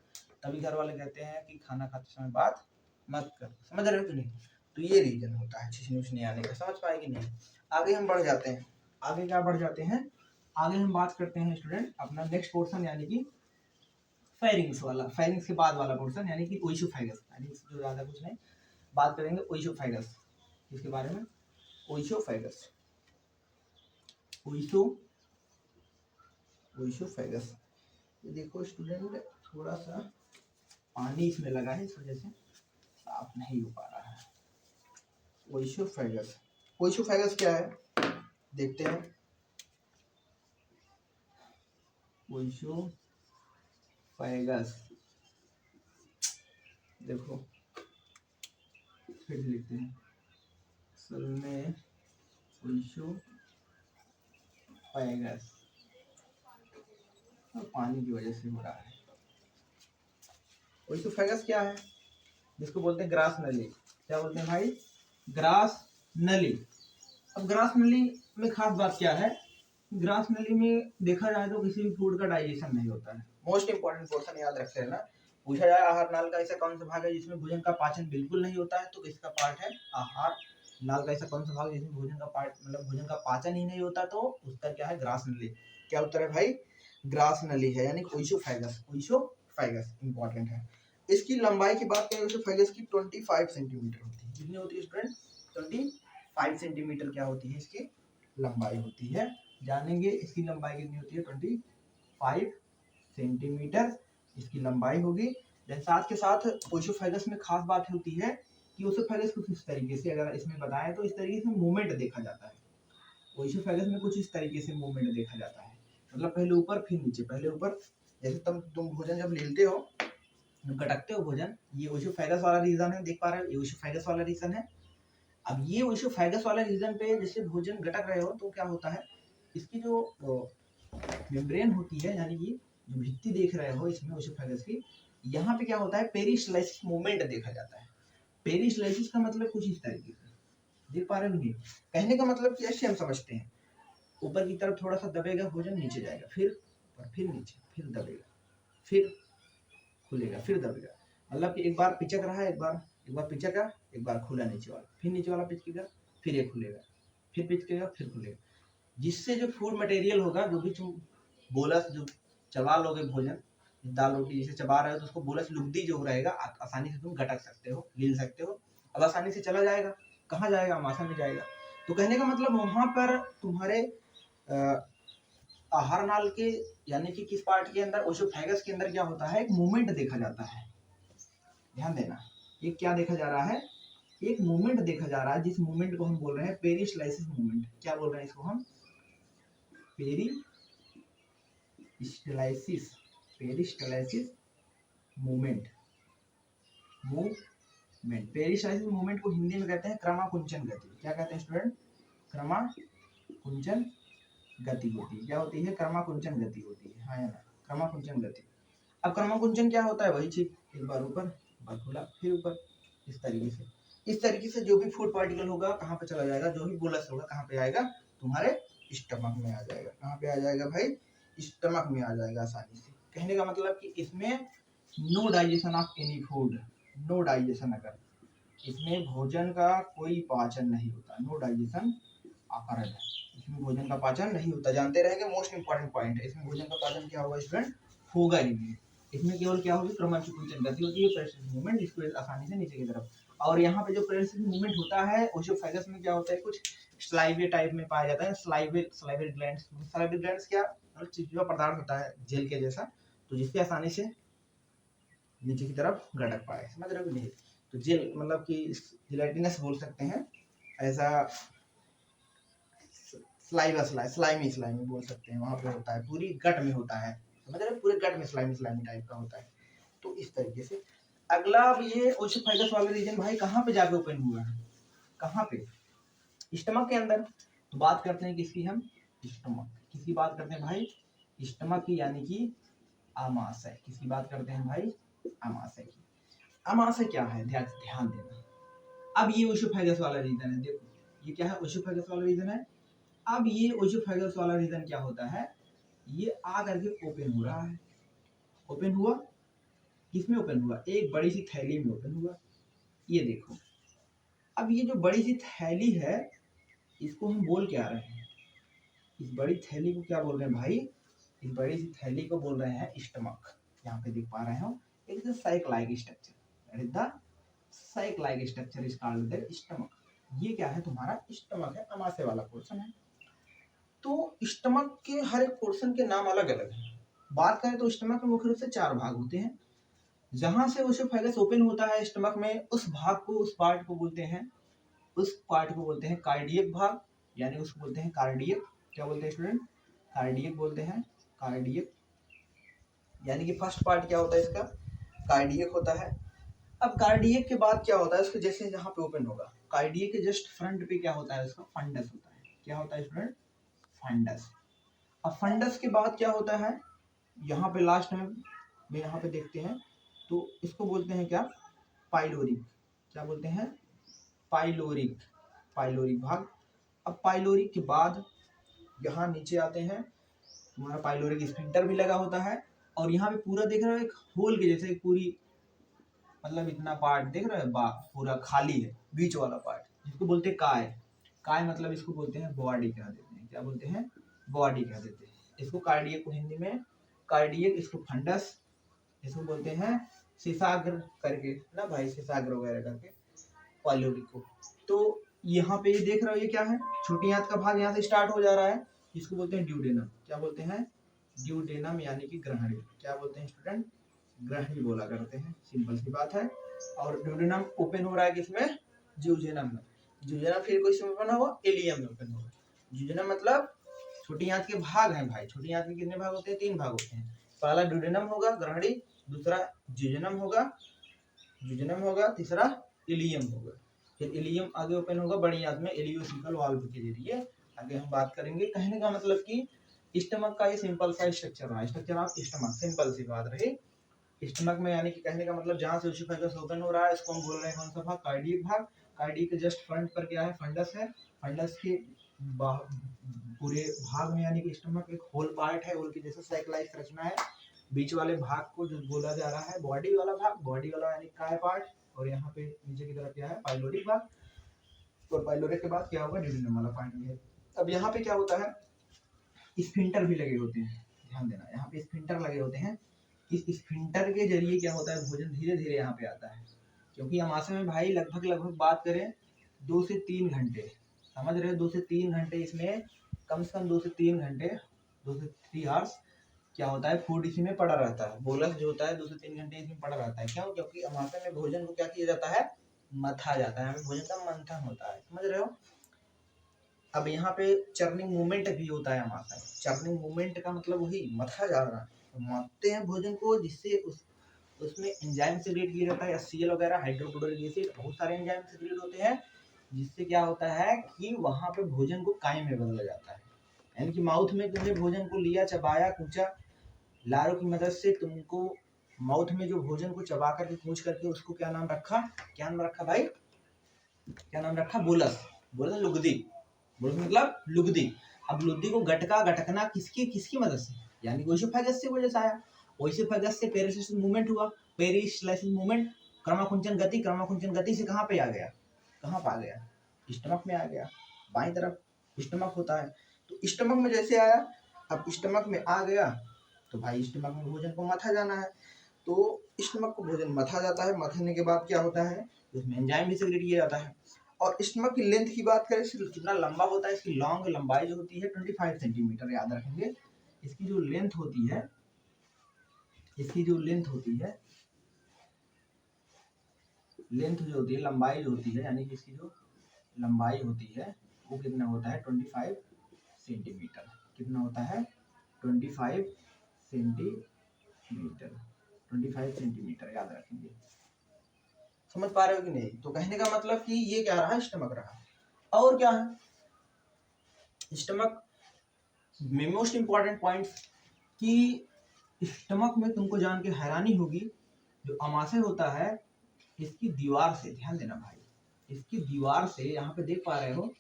तभी घर वाले कहते हैं कि खाना खाते समय बात मत कर। समझ रहे हो कि नहीं? तो ये रीजन होता है छिछनी उछनी आने का। समझ पाए कि नहीं? आगे हम बढ़ जाते हैं। आगे क्या बढ़ जाते हैं? आगे हम बात करते हैं स्टूडेंट अपना नेक्स्ट पोर्शन, यानी कि फेरिंग्स वाला, फेरिंग्स के बाद वाला पोर्शन, यानी कि ओइसोफेगस। यानी जो ज़्यादा कुछ नहीं, बात करेंगे ओइसोफेगस। इसके बारे में ओइसोफेगस, ओइसोफेगस। ये देखो स्टूडेंट, थोड़ा सा पानी इसमें लगा है, इस वजह से साफ नहीं हो पा रहा है। ओइसोफेगस, ओइसोफेगस क्या है देखते हैं। ओइसोफेगस देखो, फिर लिखते हैं असल में ओइसोफेगस, पानी की वजह से हो रहा है। ओइसोफेगस क्या है? जिसको बोलते हैं ग्रास नली। क्या बोलते हैं भाई? ग्रास नली। अब ग्रास नली में खास बात क्या है? ग्रास नली में देखा जाए तो किसी भी फूड का डाइजेशन नहीं होता है। मोस्ट इंपॉर्टेंट पोर्शन याद रखते हैं ना। पूछा जाए आहार नाल का ऐसा कौन सा भाग है जिसमें भोजन का पाचन बिल्कुल नहीं होता है, तो किसका पार्ट है? आहार नाल का ऐसा कौन सा भाग है जिसमें भोजन का पार्ट मतलब भोजन का पाचन ही नहीं होता, तो उत्तर क्या है? ग्रास नली। क्या उत्तर है भाई? ग्रास नली है, यानी ओइसोफेगस। ओइसोफेगस इंपॉर्टेंट है। इसकी लंबाई की बात करें ओइसोफेगस की 25 सेंटीमीटर होती है। कितनी होती है स्टूडेंट? 25 सेंटीमीटर क्या होती है? इसकी लंबाई होती है। जानेंगे इसकी लंबाई कितनी होती है? 25 सेंटीमीटर इसकी लंबाई होगी। साथ के साथ ओइसोफेगस में खास बात होती है कि ओइसोफेगस कुछ इस तरीके से, अगर इसमें बताएं तो इस तरीके से मूवमेंट देखा जाता है। ओइसोफेगस में कुछ इस तरीके से मूवमेंट देखा जाता है, मतलब पहले ऊपर फिर नीचे, पहले ऊपर। जैसे तुम भोजन जब लेते हो, गटकते हो भोजन, ये ओइसोफेगस वाला रीजन है, देख पा रहे हो? ये ओइसोफेगस वाला रीजन है। अब ये ओइसोफेगस वाला रीजन पे जैसे भोजन गटक रहे हो तो क्या होता है? इसकी जो मेम्ब्रेन होती है, यानी कि जो भित्ति देख रहे हो इसमें ओइसोफेगस की, यहाँ पे क्या होता है? पेरिस्लाइसिस मूवमेंट देखा जाता है। पेरिस्लाइसिस का मतलब कुछ इस तरीके से, देख पा रहे हो? कहने का मतलब कि ऐसे हम समझते हैं, ऊपर की तरफ थोड़ा सा दबेगा भोजन, नीचे जाएगा, फिर नीचे, फिर दबेगा, फिर खुलेगा, फिर दबेगा। मतलब कि एक बार पिचक रहा है, एक बार पिचका, एक बार खुला नीचे वाला, फिर नीचे वाला पिचकेगा, फिर ये खुलेगा, फिर पिचकेगा, फिर खुलेगा। जिससे जो फूड मटेरियल होगा, जो भी तुम बोलस जो चबा लोगे भोजन, दाल रोटी जैसे चबा रहे हो तो उसको बोलस लुगदी जो रहेगा आसानी से तुम गटक सकते हो, गिल सकते हो, अब आसानी से चला जाएगा। कहाँ जाएगा? आमाशय में जाएगा। तो कहने का मतलब वहां पर तुम्हारे आहार नाल के यानी कि किस पार्ट के अंदर, ओशोफेगस के अंदर क्या होता है, एक मूवमेंट देखा जाता है। ध्यान देना, ये क्या देखा जा रहा है, एक मूवमेंट देखा जा रहा है, जिस मूवमेंट को हम बोल रहे हैं पेरिस्टाइसिस मूवमेंट। क्या बोल रहे हैं इसको हम? पेरिस्टाइसिस, पेरिस्टाइसिस मूवमेंट, मूवमेंट। पेरिस्टाइसिस मूवमेंट को हिंदी में कहते हैं क्रमाकुंचन गति। क्या कहते हैं स्टूडेंट? क्रमाकुंचन गति होती है। क्या होती है? क्रमाकुंचन गति होती है, हाँ या ना? क्रमाकुंचन गति। अब क्रमाकुंचन क्या होता है? वही चीज, एक बार ऊपर, बार खुला, फिर ऊपर, इस तरीके से जो भी फूड पार्टिकल होगा कहाँ पे चला जाएगा, जो भी बोलस होगा कहाँ पे आएगा? तुम्हारे स्टमक में आ जाएगा। कहाँ पे आ जाएगा भाई? स्टमक में आ जाएगा आसानी से। कहने का मतलब कि इसमें no digestion of any food, no digestion, अगर इसमें भोजन का कोई पाचन नहीं होता, नो डाइजेशन अकर है, इसमें भोजन का पाचन नहीं होता। जानते रहेंगे, मोस्ट इंपॉर्टेंट पॉइंट है, इसमें भोजन का पाचन क्या होगा स्टूडेंट? होगा ही नहीं। इसमें केवल क्या होगी? क्रमाकुंचन गति होती है, प्रेशर मूवमेंट, इसको आसानी से नीचे की तरफ। और यहाँ पे जो प्रेशर मूवमेंट होता है ओशियोफेगस में क्या होता है, कुछ स्लाइवे टाइप में पाया जाता है, स्लाइवे ग्लैंड्स। स्लाइवे ग्लैंड्स क्या चिपचिपा पदार्थ होता है जेल के जैसा, तो जिससे आसानी से नीचे की तरफ गड़क पाए। समझ रहे हो नहीं? तो जेल मतलब कि जिलेटिनस बोल सकते हैं, ऐसा स्लाइमी बोल सकते हैं, वहां पे होता है, पूरी गट में होता है। समझ रहे? पूरे गट में स्लाइमी टाइप का होता है। तो इस तरीके से अगला, अब ये ओशियोफेगस वाला रीजन भाई कहाँ पे जाके ओपन हुआ है? कहाँ पे? स्टमक के अंदर। तो बात करते हैं किसकी हम? स्टमक। किसकी बात करते हैं भाई? स्टमक की, यानी कि आमाशय। किसकी बात करते हैं भाई? आमाशय की। आमाशय क्या है? ध्यान देना। अब ये ओशियोफेगस वाला रीजन है, देखो ये क्या है? ओशियोफेगस वाला रीजन है। अब ये ओशियोफेगस वाला रीजन क्या होता है? ये आ करके ओपन हो रहा है। ओपन हुआ, किसमें ओपन हुआ? एक बड़ी सी थैली में ओपन हुआ। ये देखो, अब ये जो बड़ी सी थैली है, इसको हम बोल क्या रहे हैं? इस बड़ी थैली को क्या बोल रहे हैं भाई? इस बड़ी सी थैली को बोल रहे हैं स्टमक। यहाँ पे देख पा रहे हो, it is sac like structure, it is the sac like structure is called the stomach. ये क्या है? तुम्हारा स्टमक है, आमाशय वाला पोर्शन है। तो स्टमक के हर एक पोर्शन के नाम अलग अलग हैं। बात करें तो स्टमक में मुख्य रूप से 4 भाग होते हैं। जहां से ओशियोफेगस ओपन होता है स्टमक में, उस भाग को, उस पार्ट को बोलते हैं, उस पार्ट को बोलते हैं कार्डियक भाग, यानी उसको बोलते हैं कार्डियक। क्या बोलते हैं स्टूडेंट? कार्डियक बोलते हैं, कार्डियक। यानी कि फर्स्ट पार्ट क्या होता है इसका? कार्डियक होता है। अब कार्डियक के बाद क्या होता है? उसको जैसे जहाँ पे ओपन होगा, कार्डियक के जस्ट फ्रंट पे क्या होता है? उसका फंडस होता है। क्या होता है स्टूडेंट? फंडस। अब फंडस के बाद क्या होता है? यहाँ पे लास्ट में यहाँ पे देखते हैं, तो इसको बोलते हैं क्या? पाइलोरिक। क्या बोलते हैं? पाइलोरिक, पाइलोरिक भाग। अब पाइलोरिक के बाद यहाँ नीचे आते हैं, तुम्हारा पाइलोरिक स्फिंक्टर भी लगा होता है, और यहाँ पे पूरा देख रहे हो एक होल के जैसे, एक पूरी मतलब इतना पार्ट देख रहे हो, पूरा खाली है, बीच वाला पार्ट, जिसको बोलते हैं काय। काय मतलब इसको बोलते हैं बॉडी कह देते हैं। क्या बोलते हैं? बॉडी कह देते हैं। इसको कार्डियक को हिंदी में कार्डियक, इसको फंडस, इसको बोलते हैं शिशाग्र करके ना भाई, शिशाग्र वगैरह करके, पाइलोरिक को। तो यहाँ पे ये देख रहे हो, ये क्या है? छोटी आंत का भाग यहाँ से स्टार्ट हो जा रहा है, इसको बोलते हैं ड्यूडेनम। क्या बोलते हैं? ड्यूडेनम, यानी कि ग्रहणी। क्या बोलते हैं स्टूडेंट? ग्रहणी बोला करते हैं, सिंपल सी बात है। और ड्यूडेनम ओपन हो रहा है किसमें? ज्यूजेनम में। ज्यूजेनम फिर कोई इसमें ओपन होगा? इलियम में ओपन होगा। ज्यूजेनम मतलब छोटी आंत के भाग हैं भाई। छोटी आंत में कितने भाग होते हैं? 3 भाग होते हैं। पहला ड्यूडेनम होगा, ग्रहणी, दूसरा ज्यूजेनम होगा, तीसरा इलियम होगा। फिर इलियम आगे ओपन होगा बड़ी आंत में, इलियोसिकल वाल्व के जरिए। आगे हम बात करेंगे। कहने का मतलब कि स्टमक का ये सिंपल सा स्ट्रक्चर रहा, स्ट्रक्चर ऑफ स्टमक, सिंपल सी बात रही स्टमक में। यानी कि कहने का मतलब जहां से ओशियोफेगस ओपन हो रहा है, इसको हम बोल रहे हैं कौन सा भाग? कार्डियक भाग। कार्डियक के जस्ट फ्रंट पर क्या है? फंडस है। फंडस के पूरे भाग में, यानी कि स्टमक एक होल पार्ट है, होल की जैसे साइक्लाइक रचना है। बीच वाले भाग को जो बोला जा रहा है बॉडी वाला भाग, बॉडी वाला यानी काय पार्ट, और यहाँ पे नीचे की तरफ क्या है? पाइलोरिक भाग। और पाइलोरिक के बाद क्या होगा? ड्यूडेनम वाला पार्ट है। अब यहाँ पे क्या होता है? स्फिंक्टर भी लगे होते हैं, ध्यान देना, यहाँ पे स्फिंक्टर लगे होते हैं। इस स्फिंक्टर के जरिए क्या होता है, भोजन धीरे धीरे यहाँ पे आता है। क्योंकि अमाशय में भाई लगभग बात करें 2 से 3 घंटे, समझ रहे हो, 2 से 3 घंटे, इसमें कम से कम 2 से 3 घंटे, 2 से 3 आवर्स क्या होता है, फूड इसी में पड़ा रहता है। बोलस जो होता है 2 से 3 घंटे इसमें पड़ा रहता है। क्यों? क्योंकि अमाशय में भोजन को क्या किया जाता है, मथा जाता है, हमें भोजन का मंथन होता है, समझ रहे हो। अब यहाँ पे चर्निंग मूवमेंट भी होता है अमाशय। चर्निंग मूवमेंट का मतलब वही मथा जाना, तो मथते हैं भोजन को, जिससे उसमें एंजाइम सीक्रेट किया जाता है, HCl वगैरह, हाइड्रोक्लोरिक एसिड, बहुत सारे एंजाइम सीक्रेट होते हैं, जिससे क्या होता है कि वहां पे भोजन को काइम में बदला जाता है। यानी कि माउथ में तुमने भोजन को लिया, चबाया, कूचा, लारों की मदद से तुमको माउथ में जो भोजन को चबा करके कूच करके उसको क्या नाम रखा, क्या नाम रखा भाई, क्या नाम रखा, बोलस। बोलस लुगदी, बोलस मतलब लुगदी। अब लुगदी को गटका, गटकना किसकी किसकी मदद से, यानी ओइसोफेगस से वजह से आया। ओइसोफेगस से पेरिस्टालसिस मूवमेंट हुआ, पेरिस्टालसिस मूवमेंट, क्रमाकुंचन गति, क्रमाकुंचन गति से कहाँ पे आ गया, कहाँ पे आ गया, स्टमक में आ गया। बाईं तरफ स्टमक होता है, तो स्टमक में जैसे आया, अब स्टमक में आ गया तो भाई स्टमक में भोजन को मथा जाना है, तो स्टमक को भोजन मथा जाता है। मथने के बाद क्या होता है, उसमें एंजाइम भी सिक्रेट किया जाता है। और स्टमक की लेंथ की बात करें, कितना लंबा होता है, इसकी लॉन्ग लंबाई जो होती है 25 सेंटीमीटर, याद रखेंगे। इसकी जो लेंथ होती है, इसकी जो लेंथ होती है, लेंथ जो होती है, लंबाई जो होती है, यानी कि इसकी जो लंबाई होती है वो कितना होता है, 25 सेंटीमीटर। कितना होता है, 25 सेंटीमीटर, 25 सेंटीमीटर, याद रखेंगे। समझ पा रहे हो कि नहीं। तो कहने का मतलब कि ये क्या रहा, स्टमक रहा। और क्या है स्टमक में, मोस्ट इंपॉर्टेंट पॉइंट कि स्टमक में तुमको जान के हैरानी होगी, जो अमाशय होता है इसकी दीवार से, ध्यान देना भाई, इसकी दीवार से यहाँ पे देख पा रहे हो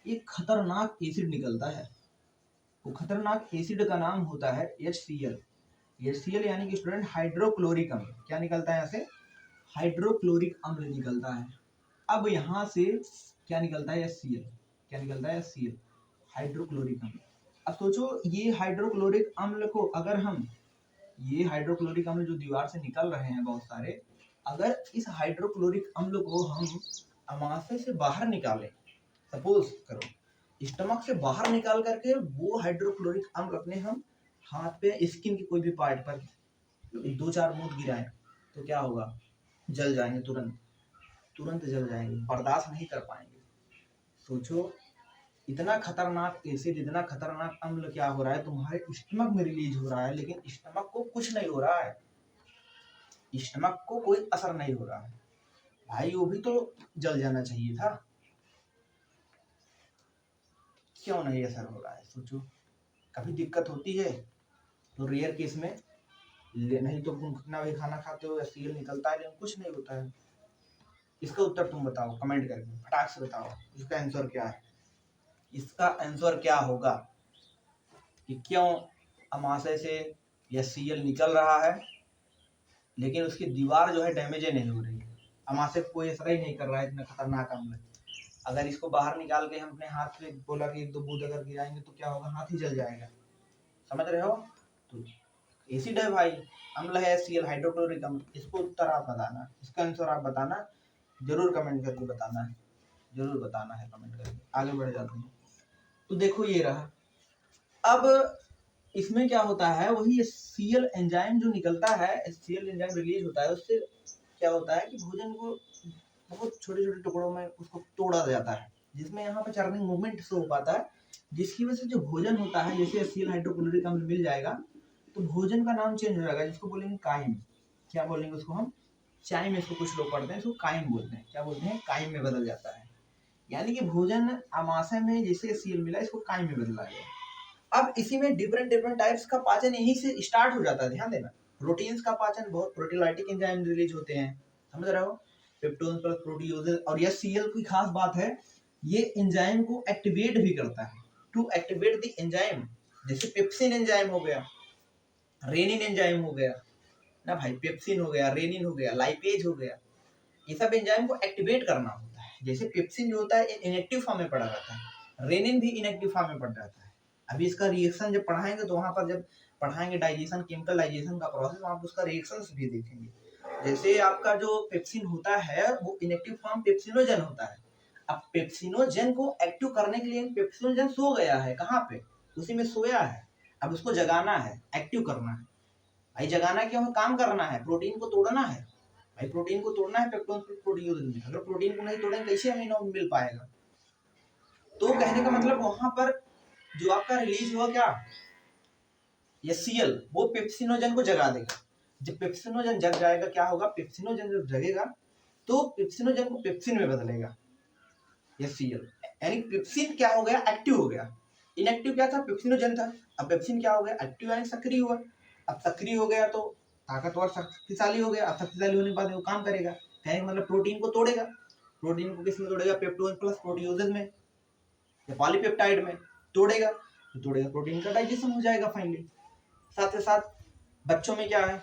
एक खतरनाक एसिड निकलता है। वो खतरनाक एसिड का नाम होता है HCl। HCl यानी कि स्टूडेंट हाइड्रोक्लोरिक अम्ल। क्या निकलता है यहाँ से, हाइड्रोक्लोरिक अम्ल निकलता है। अब यहाँ से क्या निकलता है, HCl। क्या निकलता है, HCl, हाइड्रोक्लोरिक अम्ल। अब सोचो, ये हाइड्रोक्लोरिक अम्ल को अगर हम, ये हाइड्रोक्लोरिक अम्ल जो दीवार से निकल रहे हैं बहुत सारे, अगर इस हाइड्रोक्लोरिक अम्ल को हम अमाशय से बाहर निकालें, सपोज करो स्टमक से बाहर निकाल करके वो हाइड्रोक्लोरिक अम्ल अपने हम हाथ पे, स्किन के कोई भी पार्ट पर 2-4 बूंद गिराएं, तो क्या होगा, जल जाएंगे, तुरंत तुरंत जल जाएंगे, बर्दाश्त नहीं कर पाएंगे। सोचो, इतना खतरनाक एसिड, इतना खतरनाक अम्ल क्या हो रहा है, तुम्हारे स्टमक में रिलीज हो रहा है, लेकिन स्टमक को कुछ नहीं हो रहा है, स्टमक को कोई असर नहीं हो रहा है। भाई वो भी तो जल जाना चाहिए था, क्यों नहीं असर हो रहा है। सोचो, कभी दिक्कत होती है तो रेयर केस में, नहीं तो तुम कितना भी खाना खाते हो, HCl निकलता है, लेकिन कुछ नहीं होता है। इसका उत्तर तुम बताओ कमेंट करके, फटाक से बताओ इसका आंसर क्या है। इसका आंसर क्या होगा कि क्यों अमाशय से HCl निकल रहा है, लेकिन उसकी दीवार जो है डैमेज नहीं हो रही है, अमाशय को कोई असर ही नहीं कर रहा है, इतना खतरनाक अम्ल। अगर इसको बाहर निकाल के हम अपने हाथ पे बोला कि 1-2 बूंद अगर गिराएंगे तो क्या होगा, हाथ ही जल जाएगा, समझ रहे हो। तो एसिड है भाई, अम्ल है HCl, हाइड्रोक्लोरिक अम्ल। इसको उत्तर आप बताना, इसका आंसर आप बताना, जरूर कमेंट करके बताना है, जरूर बताना है कमेंट करके। आगे बढ़ जाते हैं, तो देखो ये रहा। अब इसमें क्या होता है, वही HCl एंजाइम जो निकलता है, HCl एंजाइम रिलीज होता है, उससे क्या होता है कि भोजन को बहुत छोटे छोटे टुकड़ों में उसको तोड़ा जाता है, जिसमें यहाँ पे चर्निंग मूवमेंट शो हो पाता है, जिसकी वजह से जो भोजन होता है, जैसे HCl हाइड्रोक्लोरिक अम्ल मिल जाएगा तो भोजन का नाम चेंज हो जाएगा, जिसको बोलेंगे काइम। क्या बोलेंगे उसको हम, चाइम, इसको कुछ लोग पढ़ते हैं, इसको काइम बोलते हैं। क्या बोलते हैं, काइम में बदल जाता है। यानी कि भोजन अमाशय में जैसे HCl मिला, इसको काइम में बदला गया। अब इसी में डिफरेंट डिफरेंट टाइप्स का पाचन यहीं से स्टार्ट हो जाता है, ध्यान देना। प्रोटीन्स का पाचन, बहुत प्रोटीलाइटिक एंजाइम रिलीज होते हैं, समझ रहे हो, पेप्टोन प्लस प्रोटीओजेस। और HCl की खास बात है, ये एंजाइम को एक्टिवेट भी करता है, टू एक्टिवेट द एंजाइम। जैसे पेप्सिन एंजाइम हो गया, रेनिन एंजाइम हो गया ना भाई, पेप्सिन हो गया, रेनिन हो गया, लाइपेज हो गया, ये सब एंजाइम को एक्टिवेट करना होता है। जैसे पेप्सिन जो होता है इनएक्टिव फॉर्म में पड़ा रहता है, रेनिन भी इनएक्टिव फॉर्म में पड़ जाता है। अभी इसका रिएक्शन जब पढ़ाएंगे तो वहां पर जब पढ़ाएंगे डाइजेशन, केमिकल डाइजेशन का प्रोसेस, आप उसका रिएक्शंस भी देखेंगे। जैसे आपका जो पेप्सिन होता है वो इनएक्टिव फॉर्म पेप्सिनोजन होता है। अब पेप्सिनोजन को एक्टिव करने के लिए पेप्सिनोजन सो गया है, कहाँ पे, उसी में सोया है। अब उसको जगाना है, एक्टिव करना है। भाई जगाना क्यों है, काम करना है, प्रोटीन को तोड़ना है। भाई प्रोटीन को तोड़ना है पेप्टोन प्रोटीन में। अगर प्रोटीन को नहीं तोड़ेंगे कैसे अमीनो मिल पाएगा। तो कहने का मतलब वहां पर जो आपका रिलीज हुआ क्या, ये सीएल, वो पेप्सिनोजन को जगा देगा। जब पेप्सिनोजन जग जाएगा क्या होगा, पेप्सिनोजन जब जगेगा तो पेप्सिनोजन को पेप्सिन में बदलेगा, ये सीएल। यानी पेप्सिन क्या हो गया, एक्टिव हो गया। इनएक्टिव क्या था, पेप्सिनोजन था। अब पेप्सिन क्या हो गया, एक्टिव यानी सक्रिय हुआ। अब सक्रिय हो गया तो ताकतवर शक्तिशाली हो गया। अब शक्तिशाली होने के बाद वो काम करेगा, कहने का मतलब प्रोटीन को तोड़ेगा। प्रोटीन को किस में तोड़ेगा, पेप्टोन प्लस प्रोटियोजेज में या पॉलीपेप्टाइड में तोड़ेगा। तो तोड़ेगा, प्रोटीन का डाइजेशन हो जाएगा फाइनली। साथ ही साथ बच्चों में क्या है,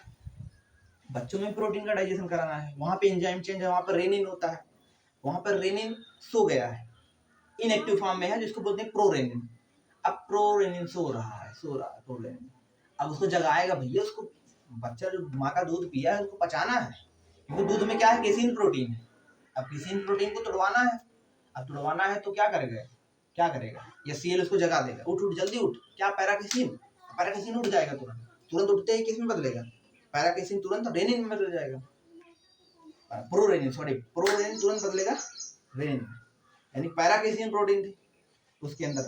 बच्चों में प्रोटीन का डाइजेशन कराना है, वहां पे एंजाइम चेंज है, वहां पर रेनिन होता है, वहां पर रेनिन सो गया है, इनएक्टिव फॉर्म में है, जिसको बोलते हैं प्रोरेनिन। अब प्रोरेनिन सो रहा है प्रोरेनिन। अब उसको जगाएगा भैया, उसको बच्चा जो माँ का दूध पिया है उसको पचाना है, क्योंकि दूध में क्या है, केसिन प्रोटीन है। अब केसिन प्रोटीन को तोड़वाना है। अब तोड़वाना है तो क्या करेगा, ये सीएल उसको जगा देगा, उठ उठ जल्दी उठ, क्या पैराकेसिन उठ जाएगा तुरंत उठते ही किस में बदलेगा, पैराकेसिन तुरंत रेनिन में बदल जाएगा, प्रोरेनिन तुरंत बदलेगा रेनिन में। यानी पैराकेसिन प्रोटीन थी उसके अंदर,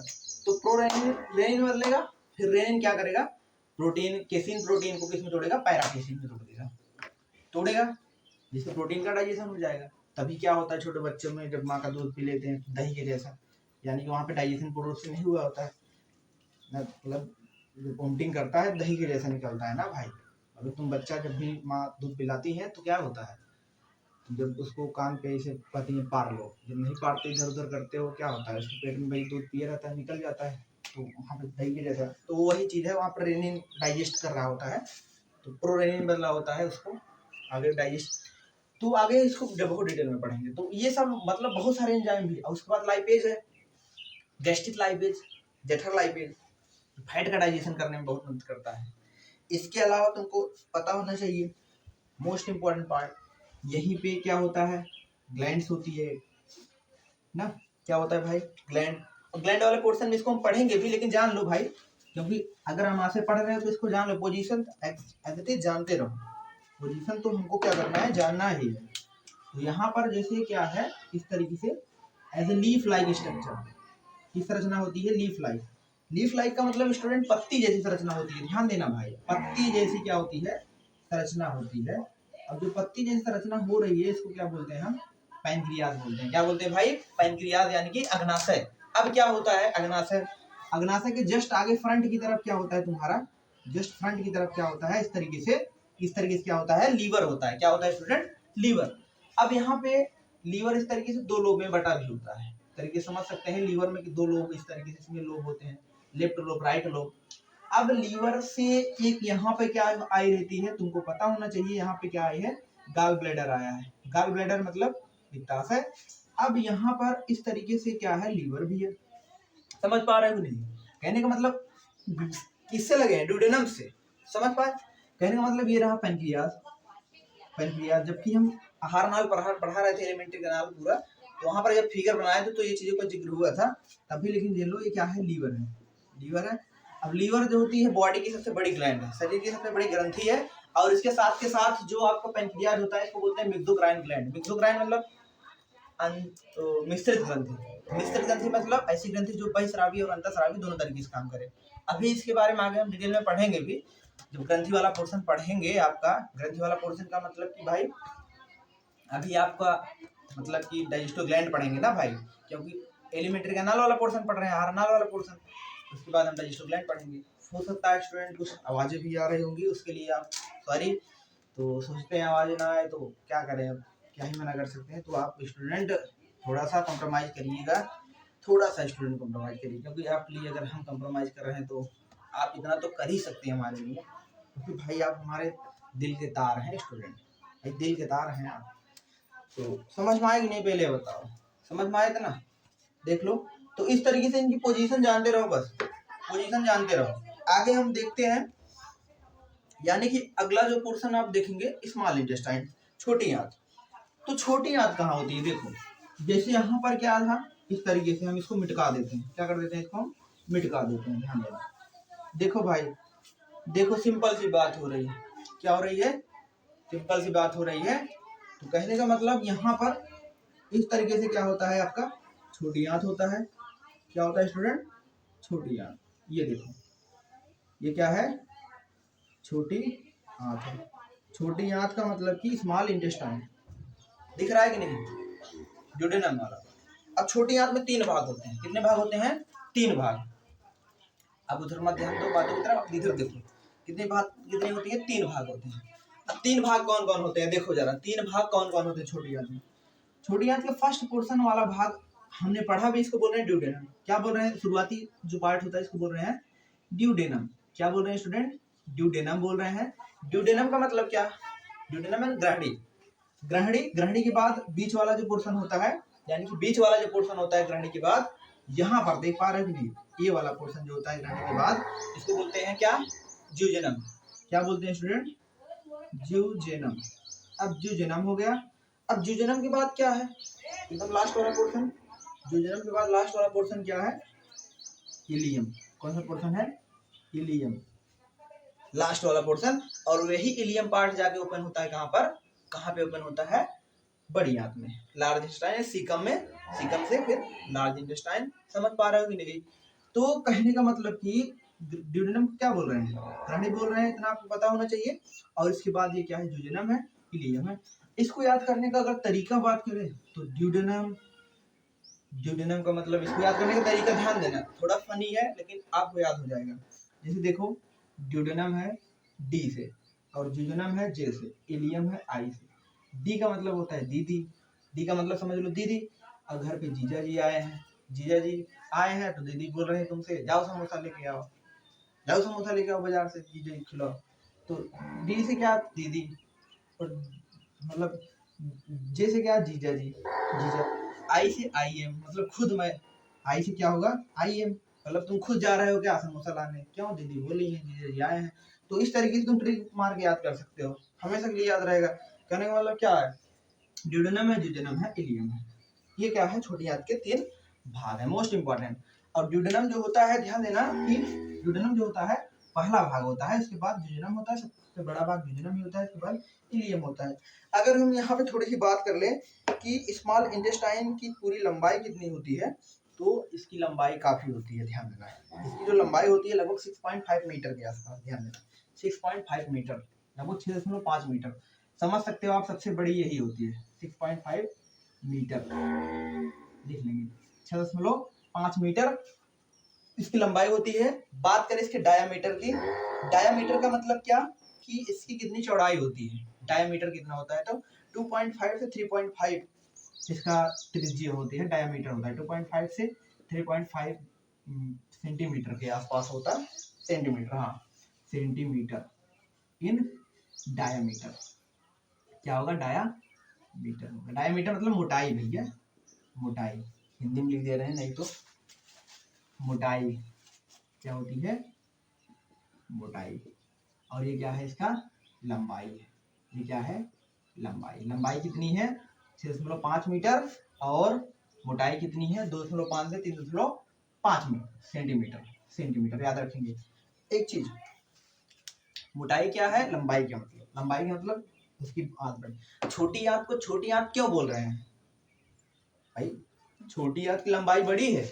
तो प्रोरेनिन रेनिन में बदलेगा। फिर रेनिन क्या करेगा, प्रोटीन केसिन प्रोटीन को किस में तोड़ेगा, पैराकेसिन में तोड़ेगा, जिससे प्रोटीन का डाइजेशन हो जाएगा। तभी क्या होता है छोटे बच्चों में, जब माँ का दूध पी लेते हैं दही के जैसा, यानी कि वहाँ पे डाइजेशन पूर्ण रूप से नहीं हुआ होता है, मतलब वोमिटिंग करता है दही के जैसा निकलता है ना भाई। अगर तुम बच्चा जब भी माँ दूध पिलाती है तो क्या होता है, जब उसको कान पे इसे कहती है पार लो, जब नहीं पारते इधर उधर करते हो क्या होता है, उसके पेट में भाई दूध पिए रहता है, निकल जाता है, तो वहाँ पे दही के जैसा, तो वही चीज़ है, वहाँ पर रेनिन डाइजेस्ट कर रहा होता है, तो प्रोरेनिन बदला होता है उसको आगे डाइजेस्ट। तो आगे इसको बहुत डिटेल में पढ़ेंगे। तो ये सब मतलब बहुत सारे एंजाइम भी। और उसके बाद लाइपेज है, गैस्ट्रिक लाइपेज, जेठर लाइपेज, फैट का डाइजेशन करने में बहुत मदद करता है। इसके अलावा तुमको पता होना चाहिए मोस्ट इम्पोर्टेंट पार्ट, यहीं पे क्या होता है, ग्लैंड्स होती है ना, क्या होता है भाई, ग्लैंड। और ग्लैंड वाले पोर्शन में इसको हम पढ़ेंगे भी, लेकिन जान लो भाई, क्योंकि अगर हम आगे पढ़ रहे हैं तो इसको जान लो, पोजीशन एज इट इज जानते रहो, पोजीशन तो हमको क्या करना है, जानना ही है। तो यहाँ पर जैसे क्या है, इस तरीके से as a leaf like structure की संरचना होती है, लीफ लाइक। लीफ लाइक का मतलब स्टूडेंट पत्ती जैसी संरचना होती है, ध्यान देना भाई, पत्ती जैसी क्या होती है, संरचना होती है। अब जो पत्ती जैसी संरचना हो रही है इसको क्या बोलते हैं हम, पैनक्रियाज बोलते हैं। क्या बोलते हैं भाई, पैनक्रियाज यानी कि अग्नाशय। अब क्या होता है अग्नाशय, अग्नाशय के जस्ट आगे फ्रंट की तरफ क्या होता है तुम्हारा, जस्ट फ्रंट की तरफ क्या होता है, इस तरीके से क्या होता है, लीवर होता है। क्या होता है स्टूडेंट, लीवर। अब यहाँ पे लीवर इस तरीके से दो लोब में बटा भी होता है, तरीके समझ सकते हैं लीवर में कि दो लोब इस तरीके से इसमें लोब होते हैं, लेफ्ट लोब राइट लोब। अब लीवर से एक यहाँ पे क्या आई रहती है, तुमको पता होना चाहिए, यहाँ पे क्या आई है, गाल ब्लैडर आया है। गाल ब्लैडर मतलब पित्ताशय। अब यहाँ पर इस तरीके से क्या है, लीवर भी है। समझ पा रहे हो नहीं, कहने का मतलब किससे लगे हैं, ड्यूडेनम से, समझ पाए। कहने का मतलब ये रहा पैनक्रियाज। जबकि हम आहार नाल पढ़ा रहे थे एलिमेंट्री कैनाल पूरा, तो वहां पर जब फिगर बनाए थे तो ये चीजों का जिक्र हुआ था तभी, लेकिन ये लो ये क्या है, लीवर है। अब लीवर जो होती है बॉडी की सबसे बड़ी ग्लैंड है, शरीर की सबसे बड़ी ग्रंथि है। और इसके साथ के साथ जो आपका पैनक्रियाज होता है इसको बोलते हैं मिक्सोक्राइन ग्लैंड। मिक्सोक्राइन मतलब मिश्रित ग्रंथि मतलब ऐसी ग्रंथि जो बहिस्रावी और अंतःस्रावी दोनों तरीके से काम करे। अभी इसके बारे में आगे हम डिटेल में पढ़ेंगे भी, जब ग्रंथि वाला पोर्शन पढ़ेंगे। आपका ग्रंथि वाला पोर्शन का मतलब कि भाई अभी आपका मतलब कि डाइजेस्टिव ग्लैंड पढ़ेंगे ना भाई, क्योंकि एलिमेंट्री कैनाल वाला पोर्शन पढ़ रहे हैं, आहार नाल वाला पोर्शन, उसके बाद हम डाइजेस्टिव ग्लैंड पढ़ेंगे। हो सकता है स्टूडेंट कुछ आवाज़ें भी आ रही होंगी, उसके लिए आप सॉरी। तो सोचते हैं आवाज़ें ना आए तो क्या करें, अब क्या ही मना कर सकते हैं। तो आप स्टूडेंट थोड़ा सा कॉम्प्रोमाइज़ करिएगा, थोड़ा सा स्टूडेंट कॉम्प्रोमाइज़ करिए, क्योंकि आप लिए अगर हम कॉम्प्रोमाइज़ कर रहे हैं तो आप इतना तो कर ही सकते हैं हमारे लिए, क्योंकि भाई आप हमारे दिल के तार हैं स्टूडेंट, भाई दिल के तार हैं आप। तो समझ में आएगी नहीं, पहले बताओ, समझ में आए थे ना, देख लो। तो इस तरीके से इनकी पोजीशन जानते रहो, बस पोजीशन जानते रहो। आगे हम देखते हैं यानी कि अगला जो पोर्शन आप देखेंगे स्मॉल इंटेस्टाइन, छोटी आंत। तो छोटी आंत कहाँ होती है, देखो जैसे यहाँ पर क्या था, इस तरीके से हम इसको मिटका देते हैं, क्या कर देते हैं, इसको हम मिटका देते हैं। ध्यान देना, देखो भाई, देखो सिंपल सी बात हो रही है, क्या हो रही है, सिंपल सी बात हो रही है। तो कहने का मतलब यहाँ पर इस तरीके से क्या होता है, आपका छोटी आंत होता है। क्या होता है स्टूडेंट, छोटी आंत। ये देखो, ये क्या है, छोटी आंत है। छोटी आंत का मतलब कि स्मॉल इंटेस्टाइन, दिख रहा है कि नहीं, ड्यूडेनम वाला। अब छोटी आंत में 3 भाग होते हैं, कितने भाग होते हैं, 3 भाग। अब उधर मत ध्यान दो बातों की तरफ, इधर देखो कितने भाग, कितनी होती है, 3 भाग होते हैं। अब 3 भाग कौन कौन होते हैं, देखो जरा 3 भाग कौन कौन होते हैं छोटी आंत में। छोटी आंत का फर्स्ट पोर्शन वाला भाग हमने पढ़ा भी, इसको बोल रहे हैं ड्यूडेनम। क्या बोल रहे हैं, शुरुआती जो पार्ट होता है इसको बोल रहे हैं ड्यूडेनम। क्या बोल रहे हैं स्टूडेंट, ड्यूडेनम बोल रहे हैं। ड्यूडेनम का मतलब क्या, ड्यूडेनम है ग्रहणी। ग्रहणी, ग्रहणी के बाद बीच वाला जो पोर्शन होता है, यानी कि बीच वाला जो पोर्शन होता है ग्रहणी के बाद, यहाँ पर देख पा रहे हो कि नहीं, ये वाला पोर्शन जो होता है ग्रहणी के बाद, इसको बोलते हैं क्या, ज्यूजेनम। क्या बोलते हैं स्टूडेंट, ज्यूजेनम। अब ज्यूजेनम हो गया। अब ज्यूजेनम के बाद क्या है, एकदम लास्ट वाला पोर्शन, ज्यूजेनम के बाद लास्ट वाला पोर्शन क्या है, इलियम। कौन सा पोर्शन है, इलियम, लास्ट वाला पोर्शन। और वही इलियम पार्ट जाके ओपन होता है कहाँ पर, कहाँ पे ओपन होता है, बड़ी आंत में, लार्ज इंटेस्टाइन, सीकम में, सीकम से फिर लार्ज इंटेस्टाइन। समझ पा रहे हो कि नहीं। तो कहने का मतलब कि ड्यूडेनम क्या बोल रहे हैं, ग्रहणी बोल रहे हैं, इतना आपको पता होना चाहिए। और इसके बाद ये क्या है, ज्यूजेनम है, इलियम है। इसको याद करने का अगर तरीका बात करें तो ड्यूडेनम, ड्यूडेनम का मतलब, इसको याद करने का तरीका ध्यान देना, थोड़ा फनी है लेकिन आपको याद हो जाएगा। जैसे देखो, ड्यूडेनम है डी से, और ज्यूजेनम है जे से, इलियम है आई से। डी का मतलब होता है दीदी, डी का मतलब समझ लो दीदी। और घर पे जीजा जी आए हैं, जीजा जी आए हैं तो दीदी बोल रहे हैं तुमसे, जाओ समोसा लेके आओ, जाओ समोसा लेके आओ बाजार से, जीजा जी खिलाओ। तो डी से क्या, दीदी, और मतलब जे से क्या, जीजा जी, जीजा। आई से आई एम, मतलब खुद मैं, आई से क्या होगा, आई एम, मतलब तुम खुद जा रहे हो क्या समोसा लाने, क्यों, दीदी बोली है, जीजा जी आए हैं। तो इस तरीके से तुम ट्रिक मार के याद कर सकते हो, हमेशा के लिए याद रहेगा। कहने का मतलब क्या है, ड्यूडेनम है, ज्यूजेनम है, इलियम है। ये क्या है, छोटी आंत के 3 भाग है, मोस्ट इंपॉर्टेंट। और ड्यूडेनम जो होता है, ध्यान देना कि ड्यूडेनम जो होता है पहला भाग होता है, इसके बाद ज्यूजेनम होता है, सबसे बड़ा भाग ज्यूजेनम ही होता है, इसके बाद इलियम होता है। अगर हम यहाँ पे थोड़ी सी बात कर लें कि स्मॉल इंटेस्टाइन की पूरी लंबाई कितनी होती है, तो इसकी लंबाई काफी होती है, ध्यान देना। इसकी जो लंबाई होती है लगभग 6.5 मीटर के आसपास, ध्यान देना 6.5 मीटर, लगभग 6.5 मीटर। समझ सकते हो आप, सबसे बड़ी यही होती है 6.5 मीटर, लिख लेंगे 6.5 मीटर इसकी लंबाई होती है। बात करें इसके डायामीटर की, डायामीटर का मतलब क्या, कि इसकी कितनी चौड़ाई होती है, डायामीटर कितना होता है, तो 2.5 से 3.5 इसका त्रिज्या होती है, डायामीटर होता है 2.5 से 3.5 सेंटीमीटर के आसपास होता है, सेंटीमीटर, हाँ सेंटीमीटर इन डायामीटर। क्या होगा, डायामीटर होगा, डायामीटर मतलब मोटाई भैया, मोटाई, हिंदी में लिख दे रहे हैं नहीं तो, मोटाई क्या होती है, मोटाई। और ये क्या है, इसका लंबाई है, ये क्या है, लंबाई। लंबाई कितनी है, 6.5 मीटर, और मोटाई कितनी है, 2.5 से 3.5 सेंटीमीटर, सेंटीमीटर याद रखेंगे। एक चीज, मोटाई क्या है, लंबाई क्या मतलब, लंबाई का मतलब उसकी आंत बड़ी। छोटी आंत को छोटी आंत क्यों बोल रहे हैं भाई, छोटी आंत की लंबाई बड़ी है,